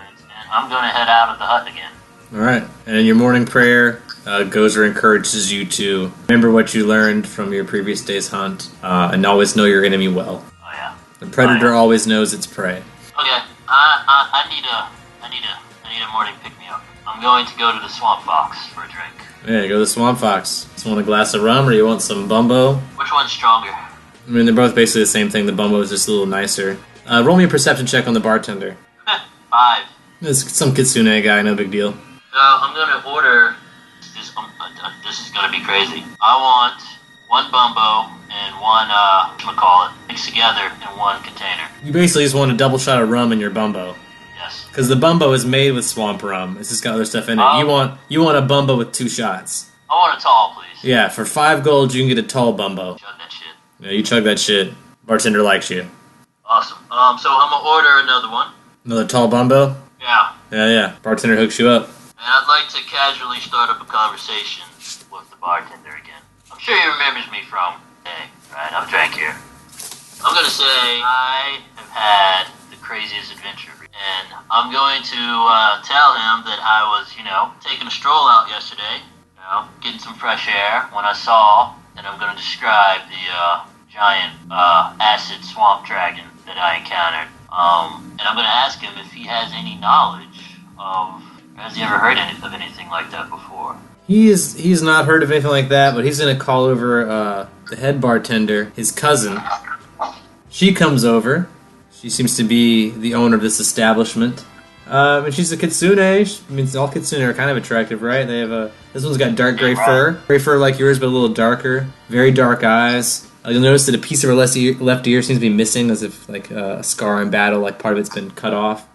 And I'm going to head out of the hut again. All right. And your morning prayer, Gozer encourages you to remember what you learned from your previous day's hunt, and always know your enemy well. Oh yeah. The predator always knows its prey. Okay. I need a morning pick me up. I'm going to go to the Swamp Fox for a drink. Yeah, go to the Swamp Fox. Just want a glass of rum, or you want some bumbo? Which one's stronger? I mean, they're both basically the same thing. The bumbo is just a little nicer. Roll me a perception check on the bartender. 5. It's some kitsune guy, no big deal. So I'm gonna order. This is gonna be crazy. I want one bumbo and one mixed together in one container. You basically just want a double shot of rum in your bumbo. Yes. Because the bumbo is made with swamp rum. It's just got other stuff in it. You want a bumbo with 2 shots. I want a tall, please. Yeah, for 5 gold, you can get a tall bumbo. Chug that shit. Yeah, you chug that shit. Bartender likes you. Awesome. So I'm gonna order another one. Another tall bumbo? Yeah. Yeah. Bartender hooks you up. And I'd like to casually start up a conversation with the bartender again. I'm sure he remembers me from, hey, right, I've drank here. I'm gonna say I have had the craziest adventure. And I'm going to tell him that I was, taking a stroll out yesterday, getting some fresh air when I saw, and I'm going to describe the giant acid swamp dragon that I encountered. And I'm going to ask him if he has any knowledge of, has he ever heard of anything like that before? He's not heard of anything like that, but he's going to call over the head bartender, his cousin. She comes over. She seems to be the owner of this establishment. And she's a kitsune. All kitsune are kind of attractive, right? They have this one's got dark gray fur. Gray fur like yours, but a little darker. Very dark eyes. You'll notice that a piece of her left ear seems to be missing, as if like a scar in battle, like part of it's been cut off.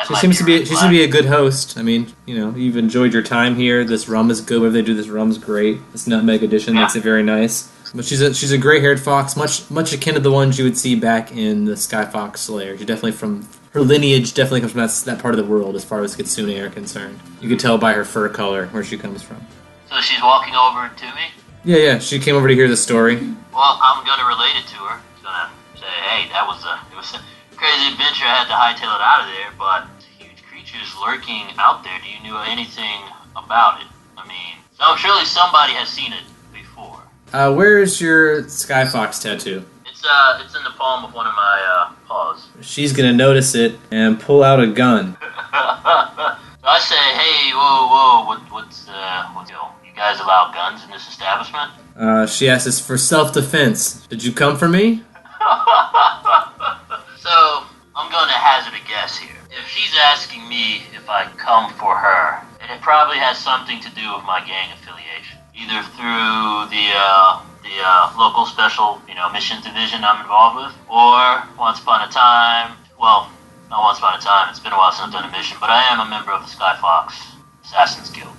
She seems to be a good host. I mean, you've enjoyed your time here. This rum is good. Whatever they do, this rum's great. This nutmeg edition makes it very nice. But she's a gray-haired fox, much akin to the ones you would see back in the Sky Fox Slayer. She's definitely her lineage definitely comes from that part of the world as far as kitsune are concerned. You could tell by her fur color where she comes from. So she's walking over to me? Yeah. She came over to hear the story. Well, I'm going to relate it to her. I'm going to say, hey, it was a crazy adventure. I had to hightail it out of there, but huge creatures lurking out there. Do you know anything about it? I mean, so surely somebody has seen it before. Where is your Sky Fox tattoo? It's in the palm of one of my paws. She's gonna notice it and pull out a gun. So I say, hey, whoa, what's you guys allow guns in this establishment? She asks, it's for self-defense. Did you come for me? So, I'm going to hazard a guess here. If she's asking me if I come for her, then it probably has something to do with my gang affiliation. Either through the local special, missions division I'm involved with, or once upon a time, well, not once upon a time, it's been a while since I've done a mission, but I am a member of the Sky Fox Assassin's Guild.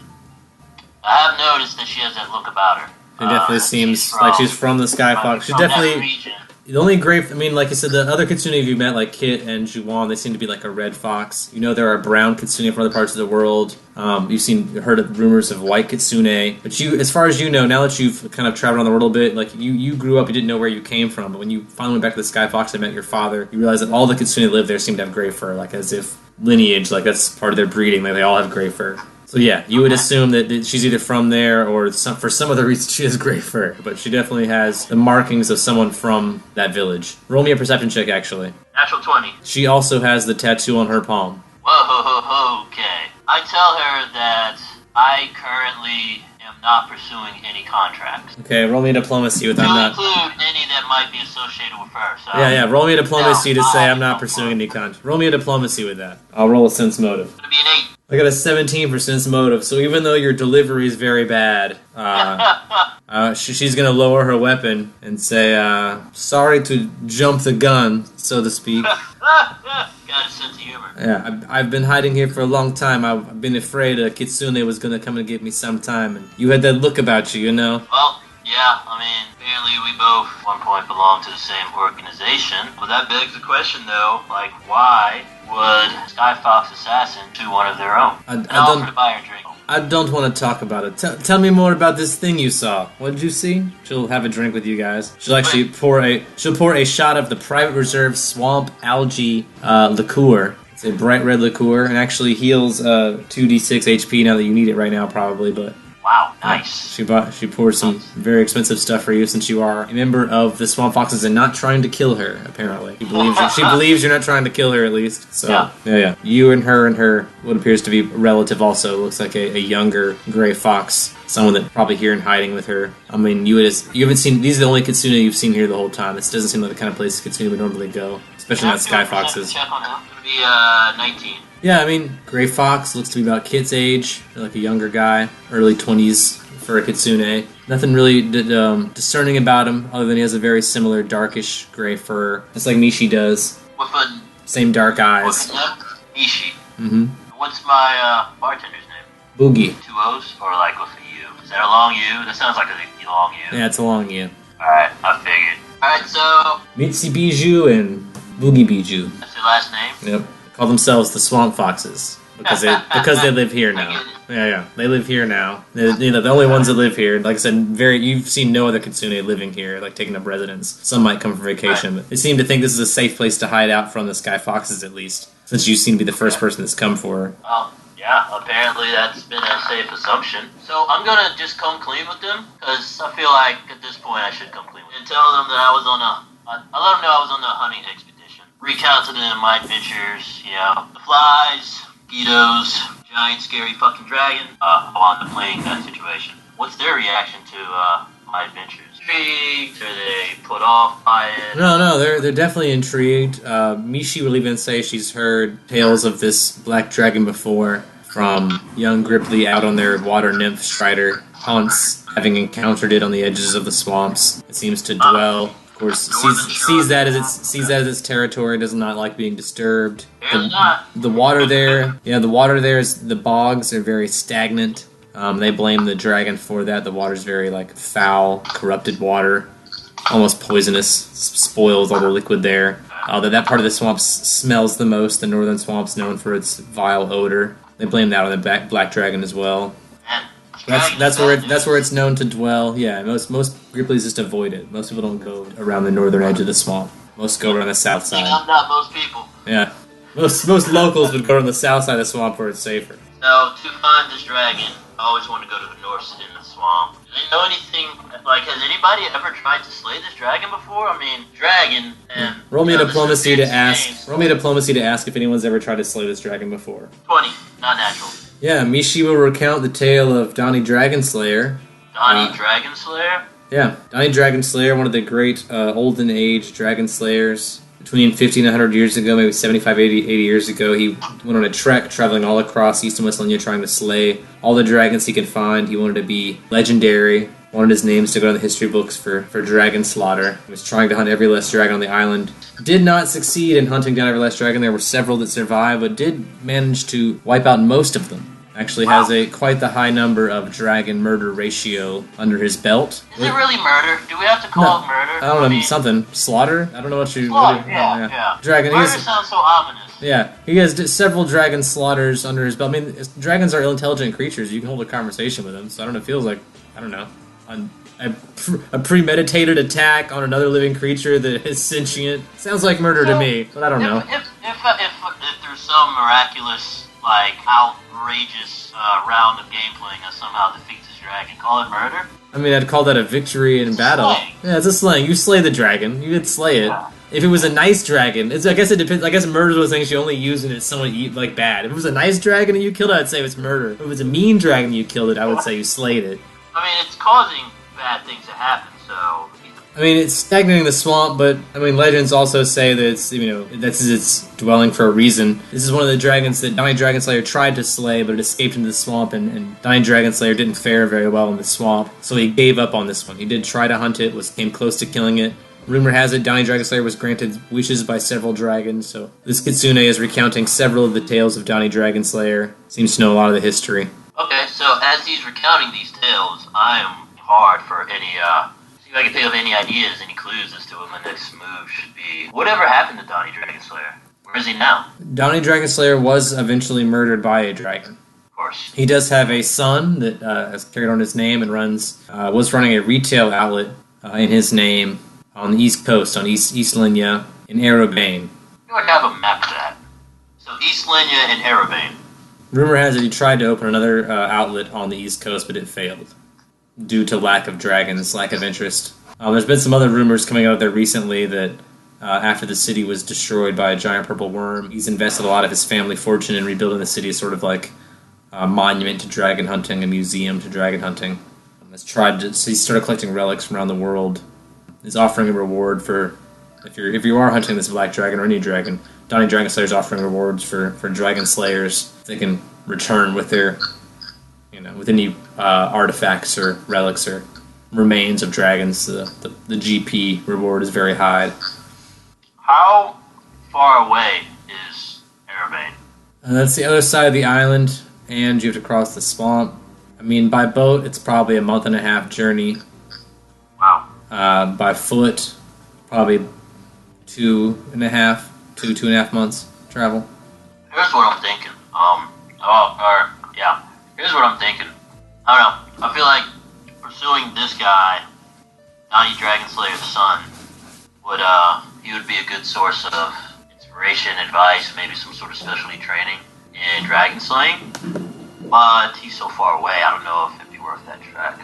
I have noticed that she has that look about her. It definitely seems like she's from the Sky Fox. She's definitely... The only great... like I said, the other kitsune you've met, like Kit and Juwan, they seem to be like a red fox. There are brown kitsune from other parts of the world. You've heard of rumors of white kitsune. But as far as you know, now that you've kind of traveled on the world a bit, like you grew up, you didn't know where you came from. But when you finally went back to the Sky Fox and met your father, you realized that all the kitsune that live there seem to have gray fur, like as if lineage, like that's part of their breeding. Like they all have gray fur. So yeah, you would assume that she's either from there or for some other reason she has gray fur. But she definitely has the markings of someone from that village. Roll me a perception check, actually. Natural 20. She also has the tattoo on her palm. Whoa, okay. I tell her that I currently am not pursuing any contracts. Okay, roll me a diplomacy with I'm not... include any that might be associated with her. So yeah, roll me a diplomacy to say I'm not pursuing any contracts. Roll me a diplomacy with that. I'll roll a sense motive. It's going to be an 8. I got a 17 for sense motive, so even though your delivery is very bad, she's gonna lower her weapon and say, sorry to jump the gun, so to speak. Got a sense of humor. Yeah, I've been hiding here for a long time. I've been afraid a Kitsune was gonna come and get me sometime, and you had that look about you, you know? Well, yeah, I mean, apparently we both at one point belonged to the same organization. But that begs the question, though, like, why would Sky Fox Assassin do one of their own? I don't, to buy her drink. I don't want to talk about it. Tell me more about this thing you saw. What did you see? She'll have a drink with you guys. She'll actually pour a shot of the Private Reserve Swamp Algae liqueur. It's a bright red liqueur and actually heals 2d6 HP now that you need it right now, probably, but... Wow, nice. She poured some very expensive stuff for you since you are a member of the Swamp Foxes and not trying to kill her, apparently. She believes you're not trying to kill her, at least. So, yeah. You and her, what appears to be a relative also, looks like a younger gray fox. Someone that probably here in hiding with her. I mean, you haven't seen, these are the only Kitsune you've seen here the whole time. This doesn't seem like the kind of place Kitsune would normally go, especially not Sky Foxes. Check on him. It's gonna be 19. Yeah, I mean, Gray Fox looks to be about Kit's age, like a younger guy, early 20s for a Kitsune. Nothing really discerning about him, other than he has a very similar darkish gray fur, just like Mishi does. With a... Same dark eyes. What's that? Mishi. Mm-hmm. What's my bartender's name? Boogie. 2 O's? Or like with a U? Is that a long U? That sounds like a long U. Yeah, it's a long U. Alright, I figured. Alright, so... Mitsi Bijou and Boogie Bijou. That's your last name? Yep. Call themselves the Swamp Foxes because they live here now. Yeah, they live here now. They're, the only ones that live here. Like I said, you've seen no other Kitsune living here, like taking up residence. Some might come for vacation, but they seem to think this is a safe place to hide out from the Sky Foxes, at least, since you seem to be the first person that's come for her. Well, yeah, apparently that's been a safe assumption. So I'm gonna just come clean with them because I feel like at this point I should come clean with them and tell them that I let them know I was on the hunting expedition. Recount to them my adventures, the flies, mosquitoes, giant scary fucking dragon, on the plane, that situation. What's their reaction to my adventures? Intrigued? Are they put off by it? No, they're definitely intrigued. Mishi will even say she's heard tales of this black dragon before from young Gripply out on their water nymph strider hunts, having encountered it on the edges of the swamps. It seems to dwell. Of course, sees that as its territory. Does not like being disturbed. The water there, the bogs are very stagnant. They blame the dragon for that. The water's very foul, corrupted water, almost poisonous. Spoils all the liquid there. That part of the swamp smells the most. The northern swamp's known for its vile odor. They blame that on the black dragon as well. That's where it's known to dwell. Yeah, most Gripplies just avoid it. Most people don't go around the northern edge of the swamp. Most go around the south side. Not most people. Yeah, most locals would go on the south side of the swamp where it's safer. So to find this dragon, I always want to go to the north side in the swamp. Do they know anything? Has anybody ever tried to slay this dragon before? I mean, dragon and roll me a diplomacy to ask. Roll me a diplomacy to ask if anyone's ever tried to slay this dragon before. 20, not natural. Yeah, Mishi will recount the tale of Donnie Dragonslayer. Donnie Dragonslayer? Yeah, Donnie Dragonslayer, one of the great olden age dragon slayers. Between 50 and 100 years ago, maybe 75, 80 years ago, he went on a trek traveling all across East and West Linia trying to slay all the dragons he could find. He wanted to be legendary, wanted his names to go in the history books for dragon slaughter. He was trying to hunt every last dragon on the island. Did not succeed in hunting down every last dragon. There were several that survived, but did manage to wipe out most of them. Actually has quite the high number of dragon murder ratio under his belt. Is it really murder? Do we have to call it murder? I don't know, something. Slaughter? I don't know what you... Slaughter, yeah. Dragon. Murder sounds so ominous. Yeah, he has several dragon slaughters under his belt. I mean, dragons are intelligent creatures. You can hold a conversation with them, so I don't know, it feels like, I don't know, a premeditated attack on another living creature that is sentient. Sounds like murder to me, but I don't know. If there's some miraculous... outrageous round of gameplay that somehow defeats this dragon. Call it murder? I mean, I'd call that a victory in battle. Slaying. Yeah, it's a slaying. You slay the dragon. You did slay it. Yeah. If it was a nice dragon, I guess it depends. I guess murder is one of those things you only use when it's someone bad. If it was a nice dragon and you killed it, I'd say it's murder. If it was a mean dragon and you killed it, I would say you slayed it. I mean, it's causing bad things to happen, so he's a I mean, it's stagnating the swamp, but I mean, legends also say that it's, that's its dwelling for a reason. This is one of the dragons that Donnie Dragonslayer tried to slay, but it escaped into the swamp, and Donnie Dragonslayer didn't fare very well in the swamp, so he gave up on this one. He did try to hunt it, came close to killing it. Rumor has it Donnie Dragonslayer was granted wishes by several dragons, so this Kitsune is recounting several of the tales of Donnie Dragonslayer. Seems to know a lot of the history. Okay, so as he's recounting these tales, I am hard for any, see if I can think of any ideas, any clues as to what my next move should be. Whatever happened to Donnie Dragonslayer? Where is he now? Donnie Dragonslayer was eventually murdered by a dragon. Of course. He does have a son that has carried on his name and was running a retail outlet in his name on the East Coast, on East Linya, in Erebane. You would have a map of that. So East Linya and Erebane. Rumor has it he tried to open another outlet on the East Coast, but it failed due to lack of dragons, lack of interest. There's been some other rumors coming out there recently that after the city was destroyed by a giant purple worm, he's invested a lot of his family fortune in rebuilding the city as sort of like a monument to dragon hunting, a museum to dragon hunting. So he started collecting relics from around the world. Is offering a reward for if you are hunting this black dragon or any dragon. Donnie Dragonslayer is offering rewards for dragon slayers. They can return with their with any artifacts or relics or remains of dragons. The GP reward is very high. How far away is Erebane? That's the other side of the island, and you have to cross the swamp. I mean, by boat, it's probably a month-and-a-half journey. Wow. By foot, probably 2.5 months travel. Here's what I'm thinking. Here's what I'm thinking. I don't know. I feel like pursuing this guy, Donnie Dragonslayer's son, he would be a good source of inspiration, advice, maybe some sort of specialty training in dragon slaying. But he's so far away, I don't know if it'd be worth that trek.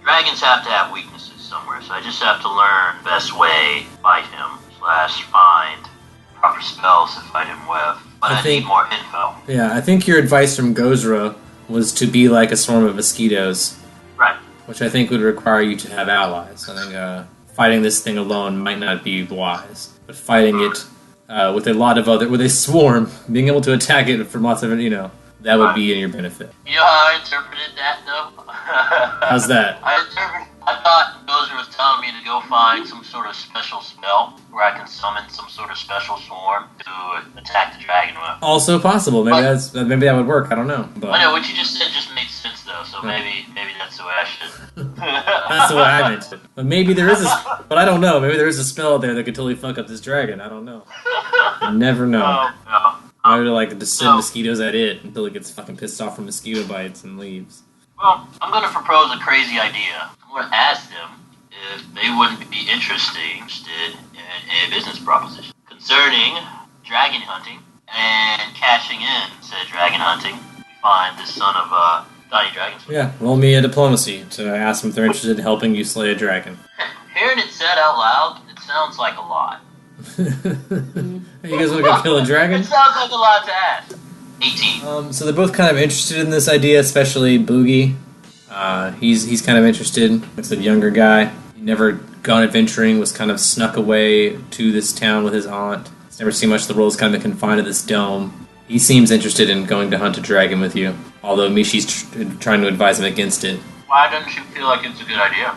Dragons have to have weaknesses somewhere, so I just have to learn the best way to fight him, / find proper spells to fight him with. But I need more info. Yeah, I think your advice from Gozra was to be like a swarm of mosquitoes. Right. Which I think would require you to have allies. I think fighting this thing alone might not be wise. But fighting it with a swarm, being able to attack it from lots of, that would be in your benefit. You know how I interpreted that, though? How's that? I thought Gozer was telling me to go find some sort of special spell where I can summon some sort of special swarm to attack the dragon with. Also possible. Maybe that would work. I don't know. But I know what you just said just made sense, though. So maybe that's the way I should. That's the way I meant it. But maybe there is but I don't know. Maybe there is a spell out there that could totally fuck up this dragon. I don't know. You never know. I would like to send mosquitoes at it until it gets fucking pissed off from mosquito bites and leaves. Well, I'm going to propose a crazy idea. I'm going to ask them if they wouldn't be interested in a business proposition concerning dragon hunting and cashing in said dragon hunting. We find the son of Donnie Dragonslayer. Yeah, roll me a diplomacy to ask them if they're interested in helping you slay a dragon. Hearing it said out loud, it sounds like a lot. You guys want to go kill a dragon? It sounds like a lot to ask. 18. So they're both kind of interested in this idea, especially Boogie. He's kind of interested. It's a younger guy. He never gone adventuring, was kind of snuck away to this town with his aunt. He's never seen much of the world, he's kind of been confined to this dome. He seems interested in going to hunt a dragon with you, although Mishi's trying to advise him against it. Why doesn't you feel like it's a good idea?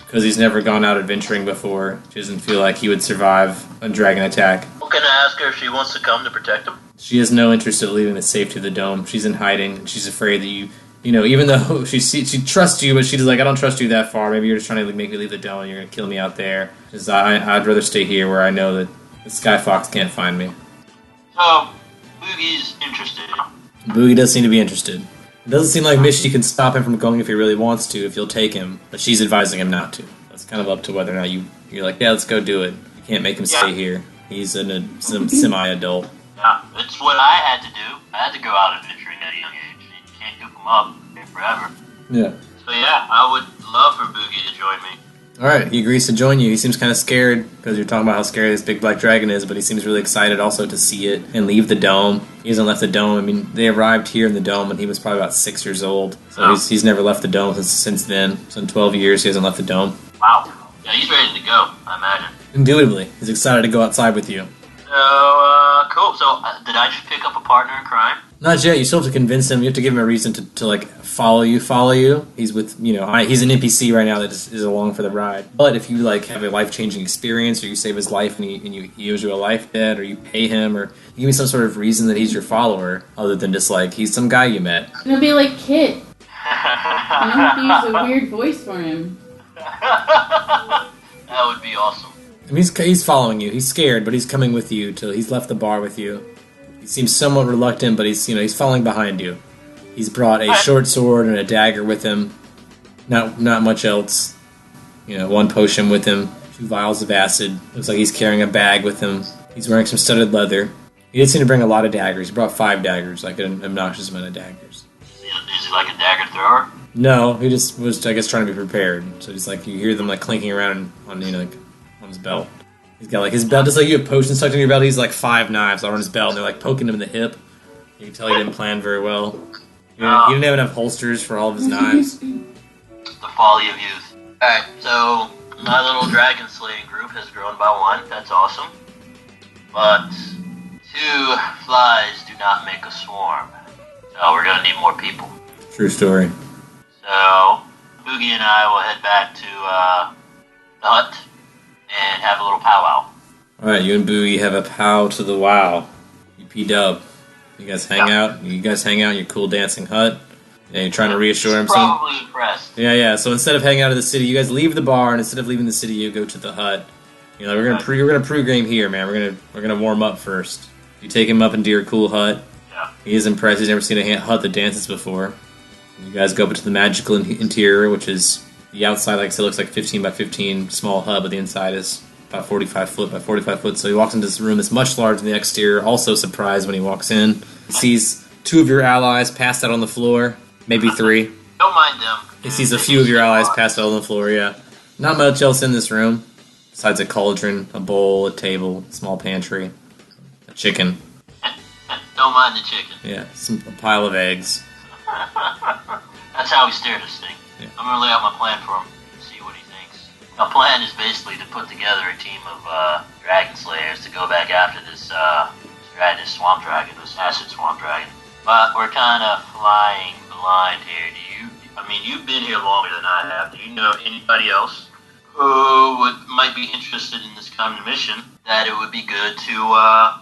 Because he's never gone out adventuring before. She doesn't feel like he would survive a dragon attack. Well, can I ask her if she wants to come to protect him? She has no interest in leaving the safety of the dome. She's in hiding, and she's afraid that you even though she trusts you, but she's like, I don't trust you that far. Maybe you're just trying to make me leave the dome, and you're going to kill me out there. I'd rather stay here where I know that the Sky Fox can't find me. So, Boogie's interested. Boogie does seem to be interested. It doesn't seem like Mishi can stop him from going if he really wants to, if you'll take him, but she's advising him not to. That's kind of up to whether or not you're like, yeah, let's go do it. You can't make him stay here. He's some semi-adult. Yeah, it's what I had to do. I had to go out adventuring at a young age. You can't coop him up forever. Yeah. So yeah, I would love for Boogie to join me. Alright, he agrees to join you. He seems kind of scared, because you're talking about how scary this big black dragon is, but he seems really excited also to see it and leave the dome. He hasn't left the dome. I mean, they arrived here in the dome when he was probably about 6 years old. So he's never left the dome since then. So in 12 years, he hasn't left the dome. Wow. Yeah, he's ready to go, I imagine. Indubitably, he's excited to go outside with you. So, cool. So, did I just pick up a partner in crime? Not yet. You still have to convince him. You have to give him a reason to like follow you. He's with he's an NPC right now that is along for the ride. But if you like have a life-changing experience, or you save his life and he owes you a life debt, or you pay him, or you give me some sort of reason that he's your follower, other than just like he's some guy you met. It'll be like Kit. I have to use a weird voice for him. That would be awesome. I mean, he's following you. He's scared, but he's coming with you till he's left the bar with you. He seems somewhat reluctant, but he's following behind you. He's brought a short sword and a dagger with him. Not much else. One potion with him, 2 vials of acid. Looks like he's carrying a bag with him. He's wearing some studded leather. He did seem to bring a lot of daggers. He brought 5 daggers, like an obnoxious amount of daggers. Is he like a dagger thrower? No, he just was, I guess, trying to be prepared. So he's like, you hear them like clinking around on his belt. He's got like his belt, just like you have potions tucked in your belt. He's like 5 knives on his belt, and they're like poking him in the hip. You can tell he didn't plan very well. He didn't have enough holsters for all of his knives. The folly of youth. Alright, so my little dragon slaying group has grown by 1. That's awesome. But 2 flies do not make a swarm. So we're gonna need more people. True story. So Boogie and I will head back to the hut and have a little powwow. Alright, you and Boogie have a pow to the wow. You P-dub. You guys hang out. You guys hang out in your cool dancing hut. And you're trying to reassure him. Probably impressed. Yeah. So instead of hanging out in the city, you guys leave the bar, and instead of leaving the city, you go to the hut. We're gonna pre-game here, man. We're gonna warm up first. You take him up into your cool hut. Yeah. He is impressed. He's never seen a hut that dances before. You guys go up to the magical interior, which is the outside, like I said, looks like 15 by 15 small hut, but the inside is about 45 foot by 45 foot. So he walks into this room that's much larger than the exterior. Also surprised when he walks in. He sees 2 of your allies passed out on the floor, maybe 3. Don't mind them. He sees a few of your allies passed out on the floor, yeah. Not much else in this room, besides a cauldron, a bowl, a table, a small pantry, a chicken. Don't mind the chicken. Yeah, a pile of eggs. That's how we steer this thing. Yeah. I'm gonna lay out my plan for him and see what he thinks. My plan is basically to put together a team of dragon slayers to go back after this swamp dragon, this acid swamp dragon. But we're kind of flying blind here. You've been here longer than I have. Do you know anybody else who might be interested in this kind of mission that it would be good to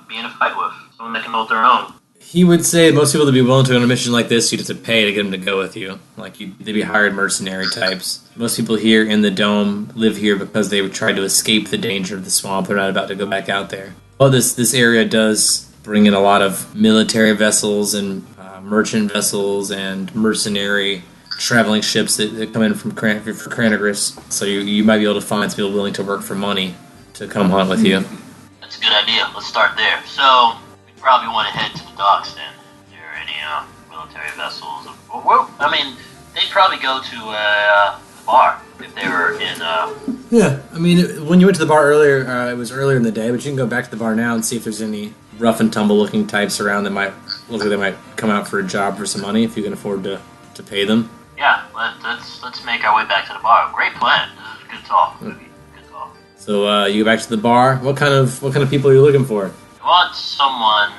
be in a fight with? Someone that can hold their own. He would say most people to be willing to go on a mission like this, you'd have to pay to get them to go with you. Like, they'd be hired mercenary types. Most people here in the Dome live here because they would try to escape the danger of the swamp. They're not about to go back out there. But this area does bring in a lot of military vessels and merchant vessels and mercenary traveling ships that come in for Cranagris. So you might be able to find some people willing to work for money to come hunt with you. That's a good idea. Let's start there. So we probably want to head to the docks then. If there are any military vessels. They'd probably go to the bar if they were in. Yeah, when you went to the bar earlier, it was earlier in the day, but you can go back to the bar now and see if there's any rough and tumble looking types around that might look like they might come out for a job for some money if you can afford to pay them. Yeah, let's make our way back to the bar. Great plan. Good talk. Good talk. So you go back to the bar. What kind of people are you looking for? I want someone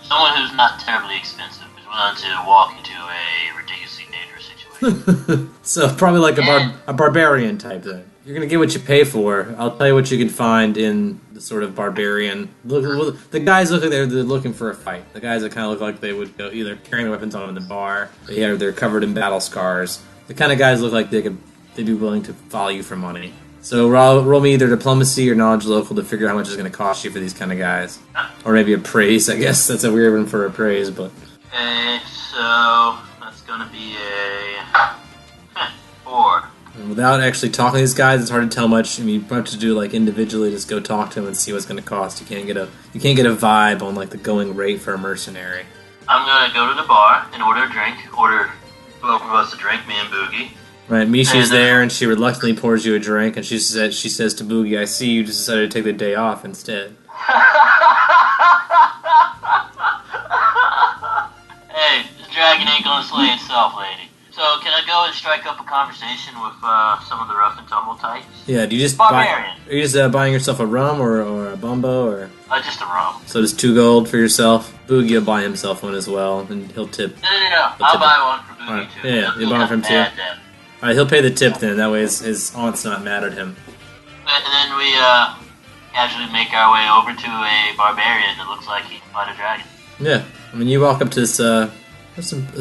who's not terribly expensive, who's willing to walk into a ridiculously dangerous situation. So probably like a barbarian type then. You're gonna get what you pay for. I'll tell you what you can find in the sort of barbarian. The guys look like they're looking for a fight. The guys that kind of look like they would go either carrying their weapons on them in the bar. They're covered in battle scars. The kind of guys look like they'd be willing to follow you for money. So roll me either diplomacy or knowledge local to figure out how much it's going to cost you for these kind of guys, or maybe appraise. I guess that's a weird one for appraise, but. Okay, so that's going to be a 4. And without actually talking to these guys, it's hard to tell much. You have to do like individually, just go talk to them and see what's going to cost. You can't get a vibe on like the going rate for a mercenary. I'm going to go to the bar and order a drink. Order both of us a drink, me and Boogie. Right, Misha's there, and she reluctantly pours you a drink, and she says to Boogie, "I see you just decided to take the day off instead." Hey, this dragon ain't gonna slay itself, lady. So So can I go and strike up a conversation with some of the rough and tumble types? Yeah, do you just Barbarian. are you just buying yourself a rum or a bumbo or? Just a rum. So just 2 gold for yourself. Boogie will buy himself one as well, and he'll tip. No. I'll buy one for Boogie too. Yeah, you buy one from too. All right, he'll pay the tip then. That way his aunt's not mad at him. And then we casually make our way over to a barbarian that looks like he can fight a dragon. Yeah, I mean, you walk up to this a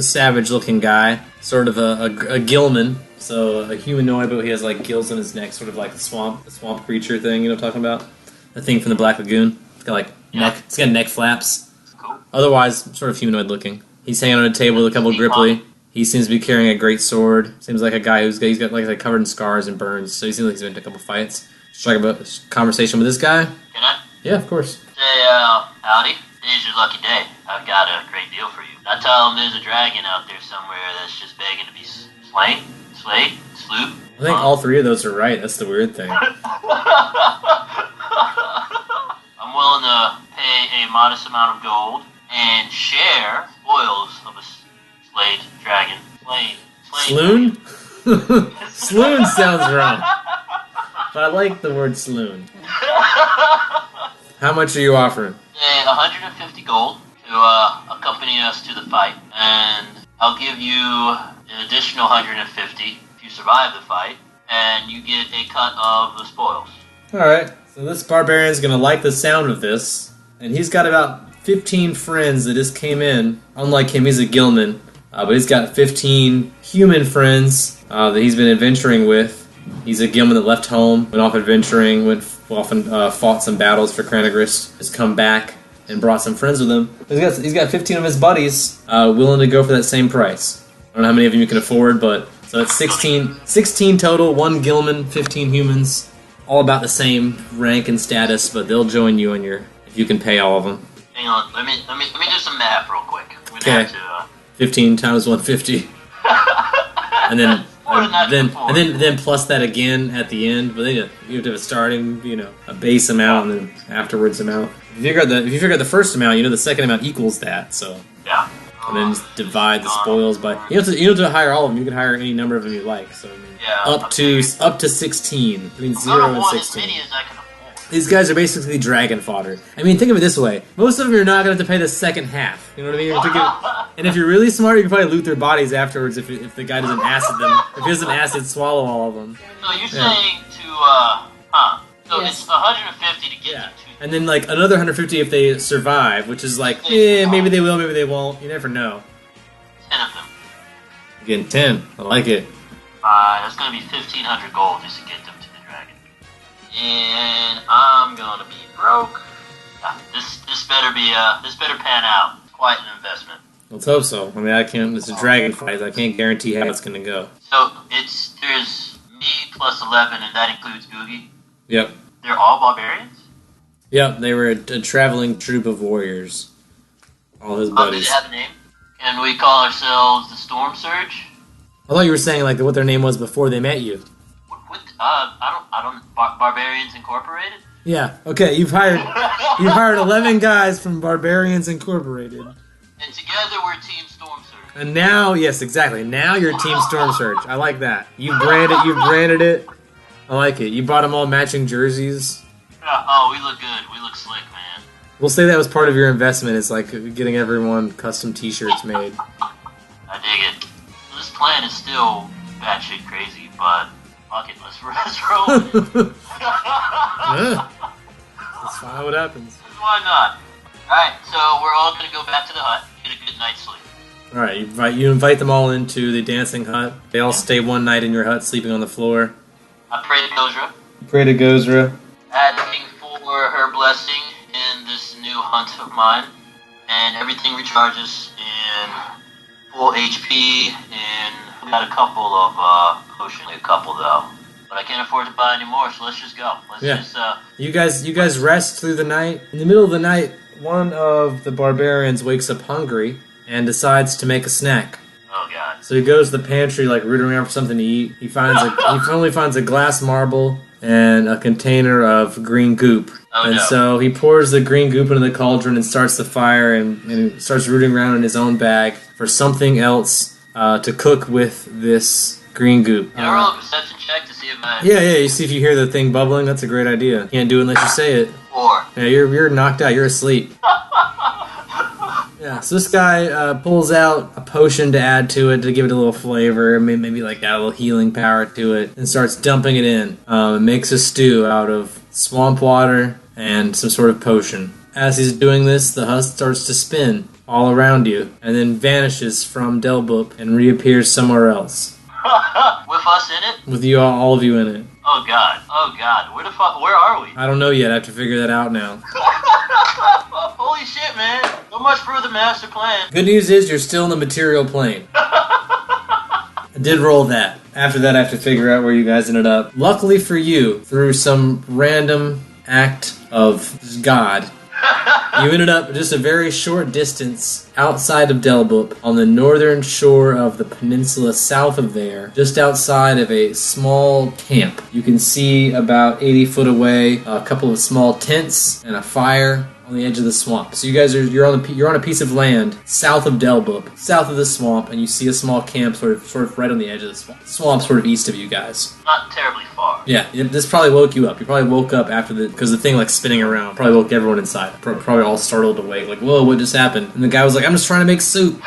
savage-looking guy, sort of a gillman, so a humanoid, but he has like gills on his neck, sort of like a swamp creature thing. You know what I'm talking about? The thing from the Black Lagoon. It's got like neck. It's got neck flaps. Cool. Otherwise, sort of humanoid-looking. He's hanging on a table with a couple gripply. He seems to be carrying a great sword. Seems like a guy he's got like covered in scars and burns. So he seems like he's been in a couple fights. Strike up a conversation with this guy. Can I? Yeah, of course. Say, howdy. Today's your lucky day. I've got a great deal for you. I tell him there's a dragon out there somewhere that's just begging to be slayed, slew. I think all 3 of those are right. That's the weird thing. I'm willing to pay a modest amount of gold and share spoils of a slayed dragon. Sloon? Sloon sounds wrong. But I like the word sloon. How much are you offering? 150 gold to accompany us to the fight, and I'll give you an additional 150 if you survive the fight, and you get a cut of the spoils. Alright, so this barbarian's gonna like the sound of this, and he's got about 15 friends that just came in. Unlike him, he's a gillman, but he's got 15 human friends that he's been adventuring with. He's a gillman that left home, went off adventuring, fought some battles for Cranagris, has come back and brought some friends with him. He's got 15 of his buddies willing to go for that same price. I don't know how many of them you can afford, but so it's 16 total, 1 gillman, 15 humans, all about the same rank and status, but they'll join you if you can pay all of them. Hang on, let me do some math real quick. Okay. 15 times 150. And then plus that again at the end. But then you have to have a starting, a base amount, and then afterwards amount. If you figure out the first amount, the second amount equals that. So yeah. And then just divide the spoils by. You don't have to hire all of them. You can hire any number of them you like. So up to 16. I mean 0 and 16. As many as I can afford. These guys are basically dragon fodder. I mean, think of it this way: most of them you're not going to have to pay the second half. You know what I mean? And if you're really smart, you can probably loot their bodies afterwards if the guy doesn't acid them. If he doesn't acid swallow all of them. So you're saying So yes. It's 150 to get them to. And then like another 150 if they survive, which is like, maybe they will, maybe they won't. You never know. 10 of them. Again, 10. I like it. That's going to be 1,500 gold just to get them to the dragon. And I'm going to be broke. This better pan out. It's quite an investment. Let's hope so. I mean, it's a dragon fight. I can't guarantee how it's going to go. So there's me plus 11, and that includes Googie. Yep. They're all barbarians? Yep, they were a traveling troop of warriors. All his buddies. Do they have a name? Can we call ourselves the Storm Surge? I thought you were saying like what their name was before they met you. I don't. Barbarians Incorporated? Yeah. Okay. You've hired 11 guys from Barbarians Incorporated. And together we're Team Storm Surge. And now, yes, exactly. Now you're Team Storm Surge. I like that. You've branded it. I like it. You bought them all matching jerseys. Oh, we look good. We look slick, man. We'll say that was part of your investment. It's like getting everyone custom T-shirts made. I dig it. This plan is still batshit crazy, but fuck it, let's roll with it. Yeah. Let's find out what happens. Why not? Alright, so we're all gonna go back to the hut, get a good night's sleep. Alright, you invite them all into the dancing hut. They all stay one night in your hut, sleeping on the floor. I pray to Gozra. Pray to Gozra. Asking for her blessing in this new hunt of mine. And everything recharges in full HP, and we got a couple of potions. A couple though. But I can't afford to buy any more, so let's just go. You guys rest through the night. In the middle of the night, one of the barbarians wakes up hungry and decides to make a snack. Oh god. So he goes to the pantry, like rooting around for something to eat. He finally finds a glass marble and a container of green goop. So he pours the green goop into the cauldron and starts the fire and starts rooting around in his own bag for something else to cook with this green goop. Can I roll a perception check to see if my... Yeah, you see if you hear the thing bubbling, that's a great idea. Can't do it unless you say it. 4. Yeah, you're knocked out, you're asleep. Yeah, so this guy pulls out a potion to add to it to give it a little flavor, maybe like add a little healing power to it, and starts dumping it in. It makes a stew out of swamp water and some sort of potion. As he's doing this, the husk starts to spin all around you, and then vanishes from Delboop and reappears somewhere else. With us in it? With you, all of you in it. Oh god. Where are we? I don't know yet, I have to figure that out now. Holy shit, man. So much for the master plan. Good news is you're still in the material plane. I did roll that. After that, I have to figure out where you guys ended up. Luckily for you, through some random act of God, you ended up just a very short distance outside of Delboop, on the northern shore of the peninsula south of there, just outside of a small camp. You can see about 80 foot away a couple of small tents and a fire on the edge of the swamp. So you guys you're on a piece of land south of Delboop, south of the swamp, and you see a small camp sort of right on the edge of the swamp. Swamp sort of east of you guys. Not terribly far. Yeah, this probably woke you up. You probably woke up after because the thing like spinning around probably woke everyone inside. Probably all startled awake, like, whoa, what just happened? And the guy was like, I'm just trying to make soup.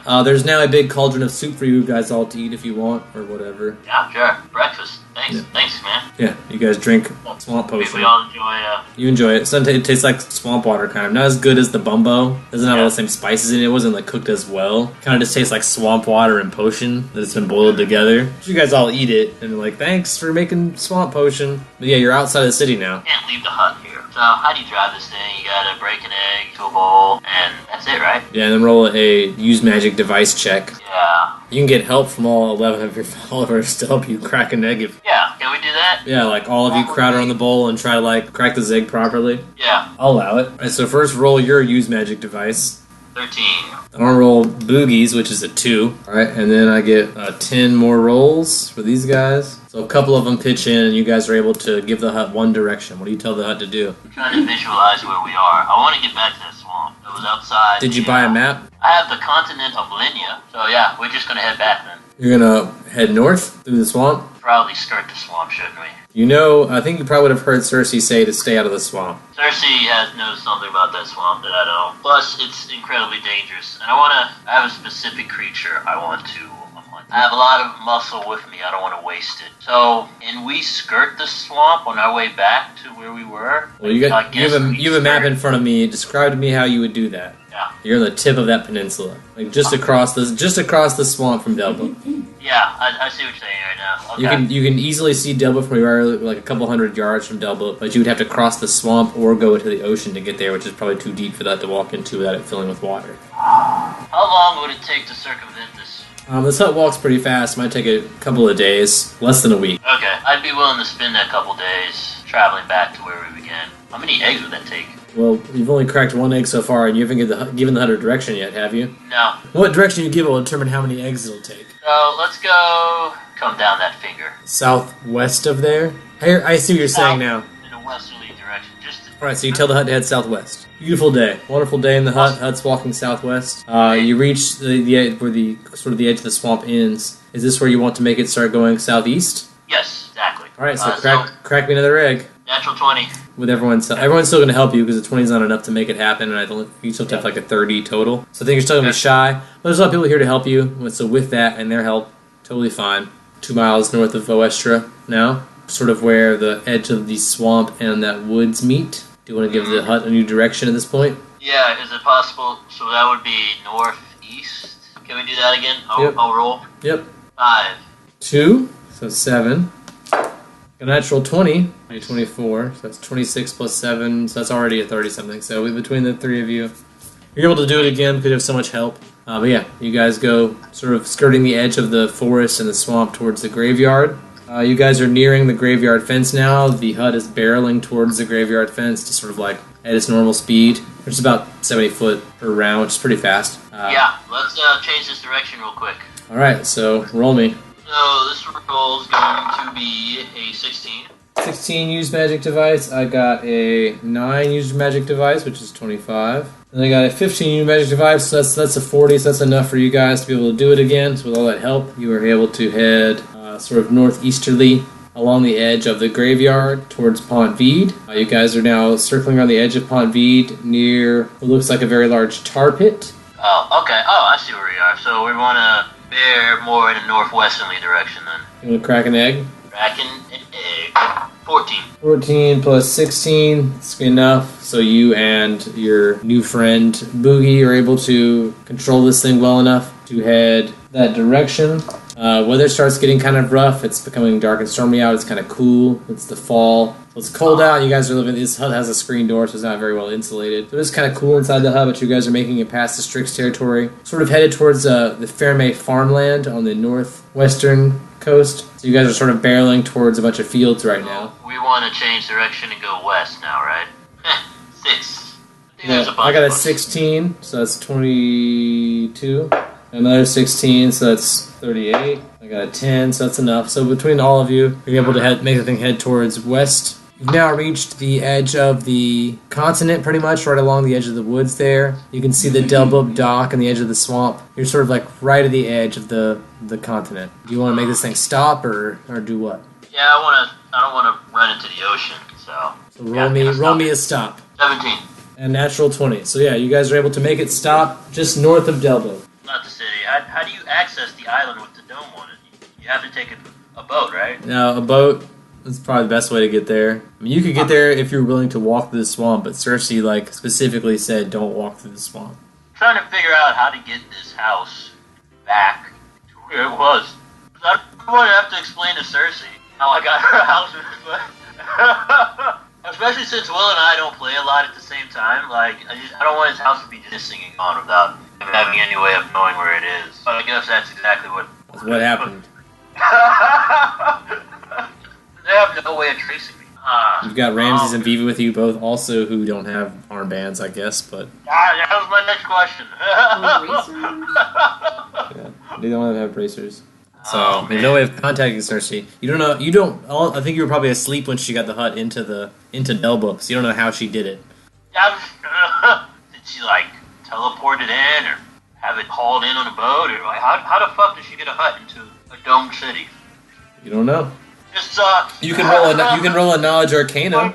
There's now a big cauldron of soup for you guys all to eat if you want, or whatever. Yeah, sure. Breakfast. Thanks. Yeah. Thanks, man. Yeah, you guys drink swamp potion. We all enjoy, You enjoy it. Sometimes it tastes like swamp water, kind of. Not as good as the bumbo. Doesn't have all the same spices in it. It wasn't like cooked as well. Kind of just tastes like swamp water and potion that has been boiled together. So you guys all eat it, and like, thanks for making swamp potion. But yeah, you're outside of the city now. Can't leave the hut here. So how do you drive this thing? You gotta break an egg to a bowl, and that's it, right? Yeah, and then roll a use magic device check. Yeah. You can get help from all 11 of your followers to help you crack an egg. Yeah, can we do that? Yeah, like all of you crowd around the bowl and try to like crack this egg properly. Yeah. I'll allow it. Alright, so first roll your use magic device. 13. I'm gonna roll boogies, which is a 2. Alright, and then I get 10 more rolls for these guys. So a couple of them pitch in, and you guys are able to give the hut one direction. What do you tell the hut to do? I'm trying to visualize where we are. I want to get back to that swamp. It was outside. Did you buy a map? I have the continent of Linya. So yeah, we're just gonna head back then. You're gonna head north through the swamp? Probably skirt the swamp, shouldn't we? You know, I think you probably would have heard Cersei say to stay out of the swamp. Cersei knows something about that swamp that I don't. Plus, it's incredibly dangerous, and I have a specific creature I want to hunt. I have a lot of muscle with me. I don't want to waste it. So, can we skirt the swamp on our way back to where we were? Well, you have a map in front of me. Describe to me how you would do that. Yeah. You're on the tip of that peninsula, like just across the swamp from Delboop. Yeah, I see what you're saying right now. Okay. You can easily see Delboop from where you are, like a couple hundred yards from Delboop, but you would have to cross the swamp or go into the ocean to get there, which is probably too deep for that to walk into without it filling with water. How long would it take to circumvent this? This hut walks pretty fast. Might take a couple of days, less than a week. Okay, I'd be willing to spend that couple days traveling back to where we began. How many eggs would that take? Well, you've only cracked one egg so far, and you haven't given the hut a direction yet, have you? No. What direction you give will determine how many eggs it'll take. So, let's come down that finger. Southwest of there? I see what you're saying now. In a westerly direction. Alright, so you tell the hut to head southwest. Beautiful day. Wonderful day in the hut. Hut's walking southwest. You reach where the edge of the swamp ends. Is this where you want to make it start going southeast? Yes, exactly. Alright, so crack me another egg. Natural 20. With everyone's still going to help you because the 20 is not enough to make it happen, and you still have like a 30 total. So I think you're still going to be shy. But there's a lot of people here to help you. So with that and their help, totally fine. 2 miles north of Voestra now, sort of where the edge of the swamp and that woods meet. Do you want to give the hut a new direction at this point? Yeah, is it possible? So that would be northeast. Can we do that again? I'll roll. Yep. 5. 2, so 7. A natural 20, 24, so that's 26 plus 7, so that's already a 30-something. So between the three of you, you're able to do it again because you have so much help. But yeah, you guys go sort of skirting the edge of the forest and the swamp towards the graveyard. You guys are nearing the graveyard fence now. The hut is barreling towards the graveyard fence to sort of like at its normal speed, which is about 70 foot per round, which is pretty fast. Yeah, let's change this direction real quick. Alright, so roll me. So this roll is going to be a 16. 16 used magic device. I got a 9 used magic device, which is 25. And I got a 15 used magic device, so that's a 40, so that's enough for you guys to be able to do it again. So with all that help, you were able to head sort of northeasterly along the edge of the graveyard towards Pont Vide. You guys are now circling around the edge of Pont Vide near what looks like a very large tar pit. Oh, okay. Oh, I see where we are. So we want to bear more in a northwesterly direction then. You want to crack an egg? Cracking an egg. 14. 14 plus 16, that's enough. So you and your new friend Boogie are able to control this thing well enough to head that direction. Weather starts getting kind of rough. It's becoming dark and stormy out. It's kind of cool. It's the fall. So it's cold out. You guys are living. This hut has a screen door, so it's not very well insulated. So it's kind of cool inside the hut, but you guys are making it past the Strix territory, sort of headed towards the Fairmay farmland on the northwestern coast. So you guys are sort of barreling towards a bunch of fields right now. We want to change direction and go west now, right? 6. I got a 16, so that's 22. Another 16, so that's 38. I got a 10, so that's enough. So between all of you, you're able to make the thing head towards west. You've now reached the edge of the continent, pretty much, right along the edge of the woods there. You can see the Delbub dock and the edge of the swamp. You're sort of like right at the edge of the continent. Do you want to make this thing stop or do what? Yeah, I don't want to run into the ocean, so roll me a stop. 17. And natural 20. So yeah, you guys are able to make it stop just north of Delbub. Not the city. How do you access the island with the dome on it? You have to take a boat, right? No, a boat is probably the best way to get there. I mean, you could get there if you're willing to walk through the swamp, but Cersei specifically said don't walk through the swamp. I'm trying to figure out how to get this house back to where it was. I don't want to have to explain to Cersei how I got her house. Especially since Will and I don't play a lot at the same time. I don't want his house to be just singing on without him having any way of knowing where it is. But I guess that's exactly what happened. They have no way of tracing me. You've got Ramses and Viva with you both also who don't have armbands, I guess, but... that was my next question. Yeah, they don't have bracers. So, there's no way of contacting Cersei. I think you were probably asleep when she got the hut into Delbub, so you don't know how she did it. Did she, teleport it in, or have it hauled in on a boat, or how the fuck did she get a hut into a domed city? You don't know. This sucks. You can roll a knowledge arcana.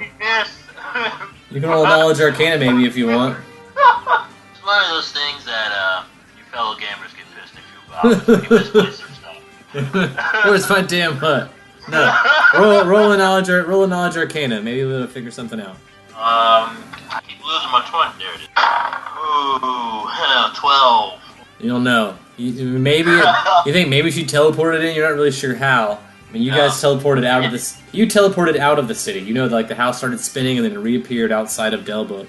You can roll a knowledge arcana maybe if you want. It's one of those things that your fellow gamers get pissed if you misplace their stuff. Where's my damn hut? No. Roll a knowledge arcana. Maybe we'll figure something out. I keep losing my 20. There it is. Ooh, 12. You don't know. You think maybe she teleported in. You're not really sure how. I mean, you guys teleported out of this. You teleported out of the city. You know, the house started spinning and then it reappeared outside of Delbub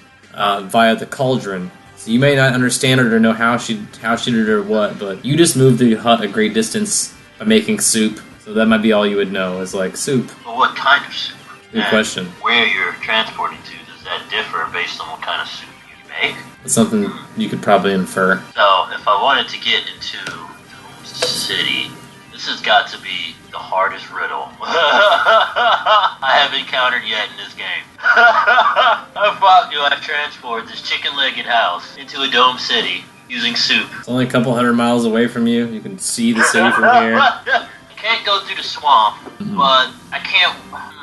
via the cauldron. So you may not understand it or know how she did it or what, but you just moved the hut a great distance by making soup. So that might be all you would know is soup. But what kind of soup? Good question. Where you're transporting to, does that differ based on what kind of soup you make? It's something you could probably infer. So if I wanted to get into the city, this has got to be the hardest riddle I have encountered yet in this game. How the fuck do I transport this chicken-legged house into a dome city using soup? It's only a couple 100 miles away from you. You can see the city from here. I can't go through the swamp, but I can't...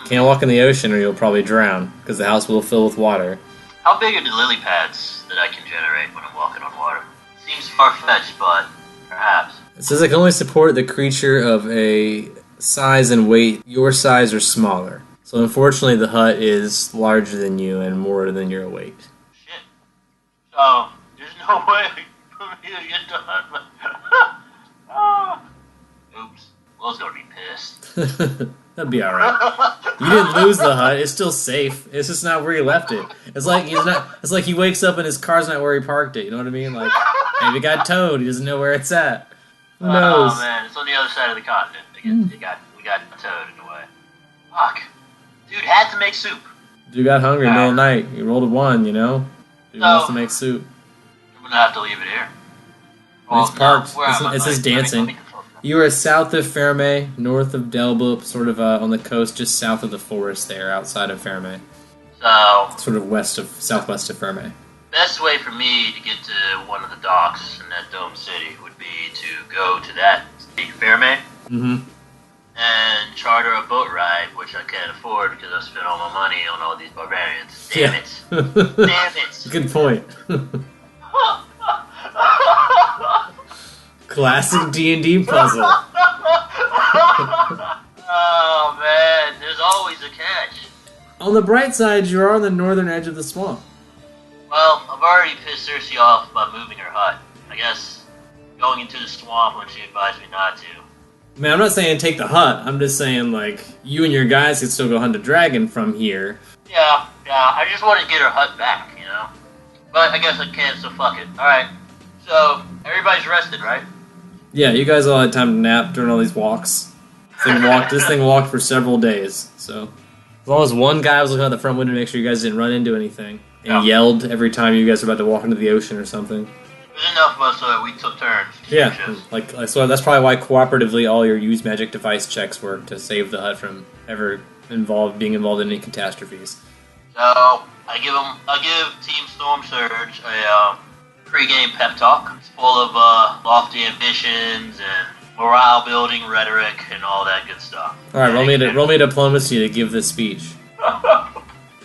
Can't walk in the ocean or you'll probably drown, because the house will fill with water. How big are the lily pads that I can generate when I'm walking on water? Seems far-fetched, but perhaps. It says I can only support the creature of a size and weight your size or smaller. So unfortunately the hut is larger than you and more than your weight. Shit. So, there's no way for me to get the hut. Oops. Will's gonna be pissed. That'd be alright. You didn't lose the hut, it's still safe. It's just not where you left it. It's like he wakes up and his car's not where he parked it, you know what I mean? Maybe it got towed, he doesn't know where it's at. Who knows? Oh man, it's on the other side of the continent. We got towed in a way. Fuck. Dude had to make soup. Dude got hungry in the middle of the night. He rolled a 1, you know? Dude wants to make soup. I'm gonna have to leave it here. It's parked. It says dancing. You are south of Ferme, north of Delblup, sort of on the coast, just south of the forest there, outside of Ferme. So, Sort of southwest of Ferme. best way for me to get to one of the docks in that dome city would be to go to that city, Fairmay, and charter a boat ride, which I can't afford because I spent all my money on all these barbarians. Damn it. Damn it. Good point. Classic D&D puzzle. Oh, man. There's always a catch. On the bright side, you are on the northern edge of the swamp. Well, I've already pissed Cersei off by moving her hut. I guess going into the swamp when she advised me not to. I mean, I'm not saying take the hut. I'm just saying, like, you and your guys could still go hunt a dragon from here. Yeah. I just wanted to get her hut back, you know? But I guess I can't, so fuck it. Alright. So, everybody's rested, right? Yeah, you guys all had time to nap during all these walks. This thing walked for several days, so... As long as one guy was looking out the front window to make sure you guys didn't run into anything. And yelled every time you guys were about to walk into the ocean or something. There's enough of us so that we took turns. Yeah, so that's probably why cooperatively all your use magic device checks work to save the hut from ever being involved in any catastrophes. So I give Team Storm Surge a pre-game pep talk. It's full of lofty ambitions and morale building rhetoric and all that good stuff. All right, roll me diplomacy to give this speech.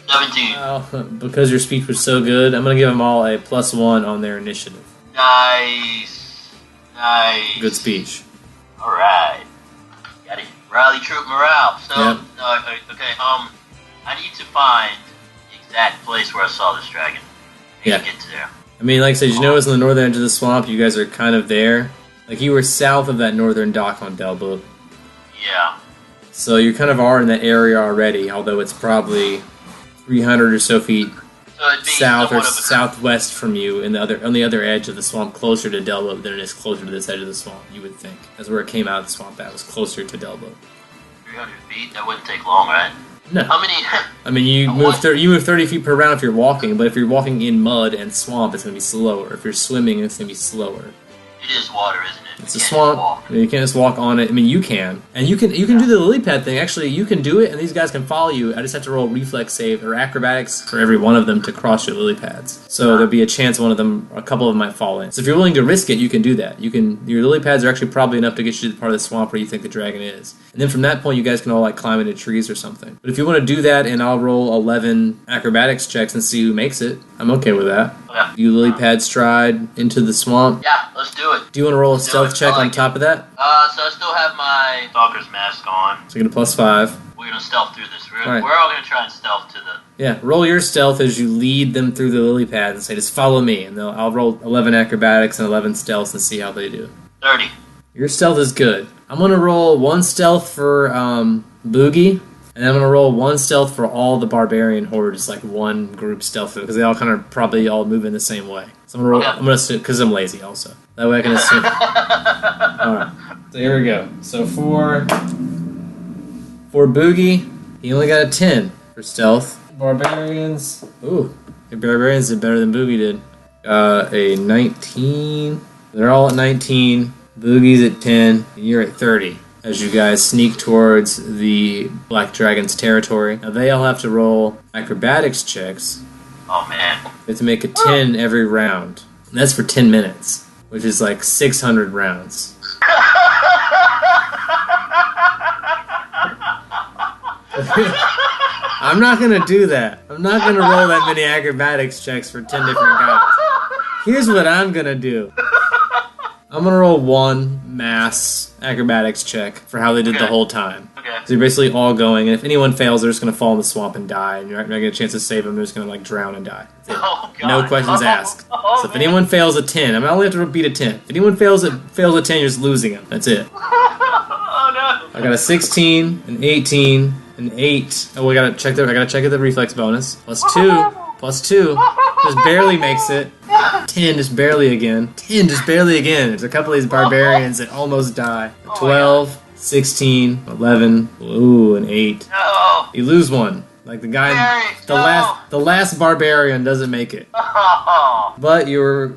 17. Well, because your speech was so good, I'm gonna give them all a +1 on their initiative. Nice. Good speech. Alright. Got it. Rally troop morale. So, Yep. okay, I need to find the exact place where I saw this dragon. I need to get to there. I mean, like I said, you know it's on the northern edge of the swamp. You guys are kind of there. Like, you were south of that northern dock on Delblup. Yeah. So you kind of are in that area already, although it's probably 300 or so feet south or southwest from you, on the other edge of the swamp, closer to Delblup than it is closer to this edge of the swamp. You would think that's where it came out of the swamp. That was closer to Delblup. 300 feet. That wouldn't take long, right? No. How many? I mean, you move 30 feet per round if you're walking, but if you're walking in mud and swamp, it's going to be slower. If you're swimming, it's going to be slower. It is water, isn't it? It's a swamp. I mean, you can't just walk on it. I mean, you can, and you can do the lily pad thing. Actually, you can do it, and these guys can follow you. I just have to roll reflex save or acrobatics for every one of them to cross your lily pads. So there'll be a chance a couple of them might fall in. So if you're willing to risk it, you can do that. Your lily pads are actually probably enough to get you to the part of the swamp where you think the dragon is. And then from that point, you guys can all like climb into trees or something. But if you want to do that, and I'll roll 11 acrobatics checks and see who makes it, I'm okay with that. Okay. You lily pad stride into the swamp. Yeah, let's do it. Do you want to roll a stealth check on top of that? So I still have my stalker's mask on. So you get a +5. We're gonna stealth through this. We're All right. all gonna try and stealth to the... Yeah, roll your stealth as you lead them through the lily pads and say, just follow me. And I'll roll 11 acrobatics and 11 stealths and see how they do. 30. Your stealth is good. I'm going to roll 1 stealth for Boogie, and I'm going to roll 1 stealth for all the barbarian hordes, like one group stealth, because they all kind of probably all move in the same way. So I'm going to assume, because I'm lazy also. That way I can assume. Alright, so here we go. So for Boogie, he only got a 10 for stealth. Barbarians, the barbarians did better than Boogie did. A 19. They're all at 19. Boogie's at 10, and you're at 30 as you guys sneak towards the Black Dragon's territory. Now they all have to roll acrobatics checks. Oh, man. They have to make a 10 every round. And that's for 10 minutes, which is like 600 rounds. I'm not going to do that. I'm not going to roll that many acrobatics checks for 10 different guys. Here's what I'm going to do. I'm going to roll 1 mass acrobatics check for how they did the whole time. Okay. So you're basically all going, and if anyone fails, they're just going to fall in the swamp and die, and you're not going to get a chance to save them. They're just going to like drown and die. That's it. Oh, God. No questions asked. So if anyone fails a 10, I mean, I only have to beat a 10. If anyone fails a 10, you're just losing them. That's it. Oh, no. I got a 16, an 18, an 8. Oh, I gotta check the reflex bonus. +2. Just barely makes it. 10 just barely again. 10 just barely again. There's a couple of these barbarians that almost die. 12, 16, 11. Ooh, an 8. No. You lose one. Like the guy, Barry, the last barbarian doesn't make it. Oh. But your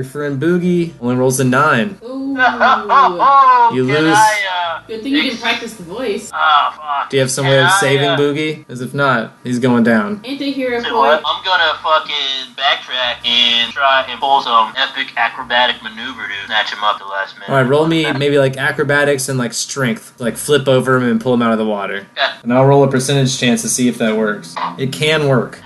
friend Boogie only rolls a 9. Ooh. You Can lose. Good thing you didn't practice the voice. Oh, fuck. Do you have some way of saving Boogie? Because if not, he's going down. Anti-hero Say boy. what? I'm gonna fucking backtrack and try and pull some epic acrobatic maneuver to snatch him up the last minute. Alright, roll me maybe like acrobatics and like strength. Like flip over him and pull him out of the water. Okay. And I'll roll a percentage chance to see if that works. It can work.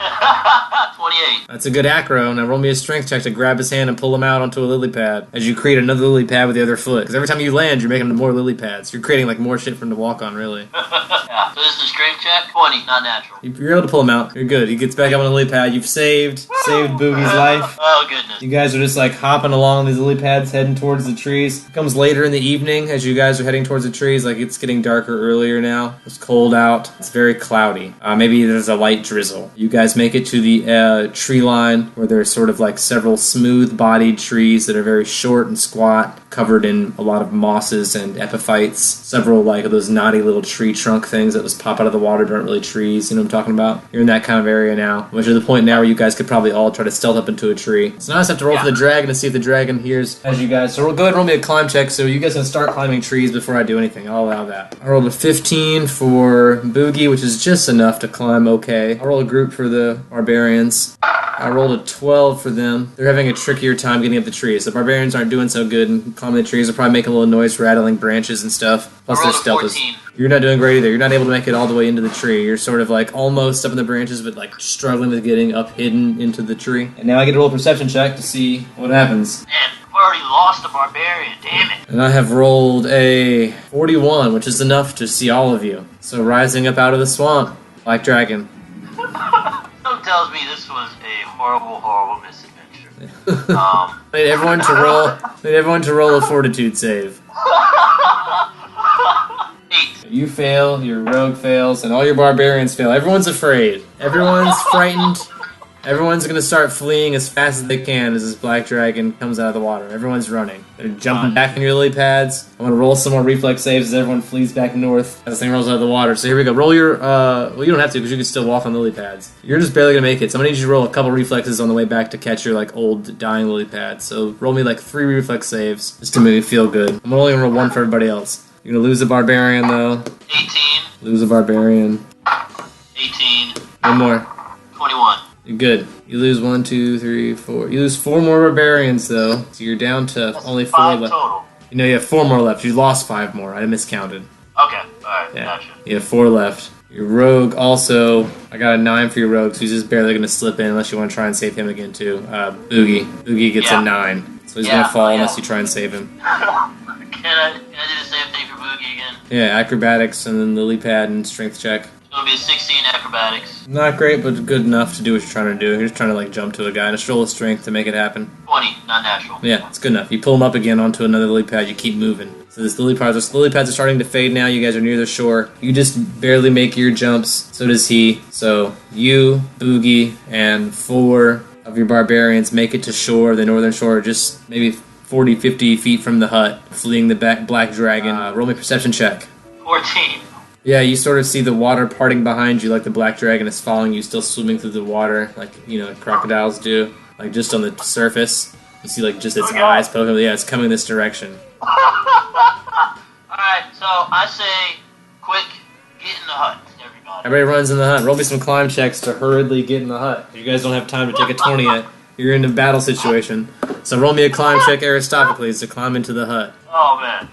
28. That's a good acro. Now roll me a strength check to grab his hand and pull him out onto a lily pad as you create another lily pad with the other foot. Because every time you land, you're making more lily pads. You're creating like more shit for him to walk on, really. Yeah. So this is a strength check. 20, not natural. You're able to pull him out. You're good. He gets back up on the lily pad. You've saved Boogie's life. Oh, goodness. You guys are just like hopping along these lily pads, heading towards the trees. It comes later in the evening as you guys are heading towards the trees. Like it's getting darker earlier now. It's cold out. It's very cloudy. Maybe there's a light drizzle. You guys make it to the tree line where there's sort of like several smooth-bodied trees that are very short and squat, covered in a lot of mosses and epiphytes. Several like those knotty little tree trunk things that just pop out of the water but aren't really trees. You know what I'm talking about? You're in that kind of area now, which is the point now where you guys could probably all try to stealth up into a tree. So now I just have to roll for the dragon to see if the dragon hears as you guys. So go ahead and roll me a climb check so you guys can start climbing trees before I do anything. I'll allow that. I rolled a 15 for Boogie, which is just enough to climb okay. I'll roll a group for the barbarians. I rolled a 12 for them. They're having a trickier time getting up the trees. The barbarians aren't doing so good in climbing the trees. They're probably making a little noise rattling branches and stuff. Plus their stealth is... You're not doing great either. You're not able to make it all the way into the tree. You're sort of like almost up in the branches, but like struggling with getting up hidden into the tree. And now I get to roll a perception check to see what happens. Man, I've already lost a barbarian. Damn it. And I have rolled a 41, which is enough to see all of you. So rising up out of the swamp, Black Dragon. Something tells me this was a horrible, horrible misadventure. Need everyone to roll a fortitude save. 8. You fail, your rogue fails, and all your barbarians fail. Everyone's afraid. Everyone's frightened. Everyone's gonna start fleeing as fast as they can as this black dragon comes out of the water. Everyone's running. They're jumping back in your lily pads. I'm gonna roll some more reflex saves as everyone flees back north as the thing rolls out of the water. So here we go. Roll your, well, you don't have to because you can still walk on lily pads. You're just barely gonna make it. So I'm gonna need you to roll a couple reflexes on the way back to catch your, like, old dying lily pads. So roll me, like, 3 reflex saves just to make me feel good. I'm only gonna roll 1 for everybody else. You're gonna lose a barbarian, though. 18. Lose a barbarian. 18. One more. 21. You're good. You lose 1, 2, 3, 4. You lose 4 more barbarians, though. So you're down to only 4 5 left. total. You know, you have 4 more left. You lost 5 more. I miscounted. Okay, alright, Yeah. gotcha. You have 4 left. Your rogue also, I got a 9 for your rogue, so he's just barely going to slip in unless you want to try and save him again, too. Boogie. Boogie gets a 9. So he's going to fall unless you try and save him. Can I do the same thing for Boogie again? Yeah, acrobatics and then lily pad and strength check. It's gonna be a 16 acrobatics. Not great, but good enough to do what you're trying to do. You're just trying to, like, jump to a guy and just roll a strength to make it happen. 20, not natural. Yeah, it's good enough. You pull him up again onto another lily pad, you keep moving. So this lily pads are starting to fade now. You guys are near the shore. You just barely make your jumps. So does he. So you, Boogie, and 4 of your barbarians make it to shore, the northern shore, just maybe 40, 50 feet from the hut, fleeing the black dragon. Roll me a perception check. 14. Yeah, you sort of see the water parting behind you, like the black dragon is following you, still swimming through the water, like, you know, crocodiles do. Like, just on the surface. You see, like, just its eyes poking. Yeah, it's coming this direction. Alright, so I say, quick, get in the hut, everybody. Everybody runs in the hut. Roll me some climb checks to hurriedly get in the hut. You guys don't have time to take a 20 yet. You're in a battle situation. So roll me a climb check, Aristophanes, to climb into the hut. Oh, man.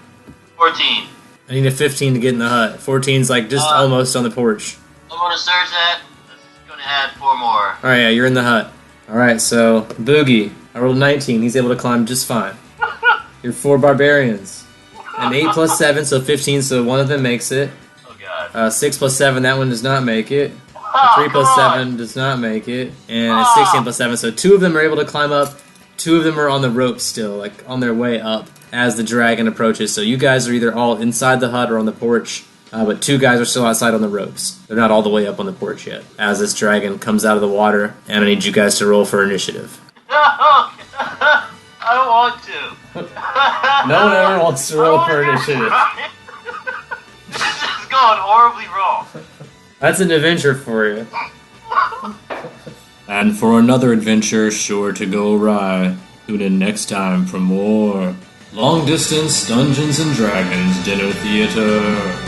14. I need a 15 to get in the hut. 14's like just almost on the porch. I'm gonna search that. That's gonna add 4 more. Alright, yeah, you're in the hut. Alright, so Boogie. I rolled a 19. He's able to climb just fine. You're 4 barbarians. An 8 plus 7, so 15, so one of them makes it. Oh, God. 6 plus 7, that one does not make it. 3 plus 7 does not make it. And a 16 plus 7, so 2 of them are able to climb up. 2 of them are on the rope still, like on their way up as the dragon approaches. So you guys are either all inside the hut or on the porch, but 2 guys are still outside on the ropes. They're not all the way up on the porch yet. As this dragon comes out of the water, and I need you guys to roll for initiative. I don't want to. No one ever wants to roll for initiative. This is going horribly wrong. That's an adventure for you. And for another adventure sure to go awry, tune in next time for more Long Distance Dungeons and Dragons Dinner Theater.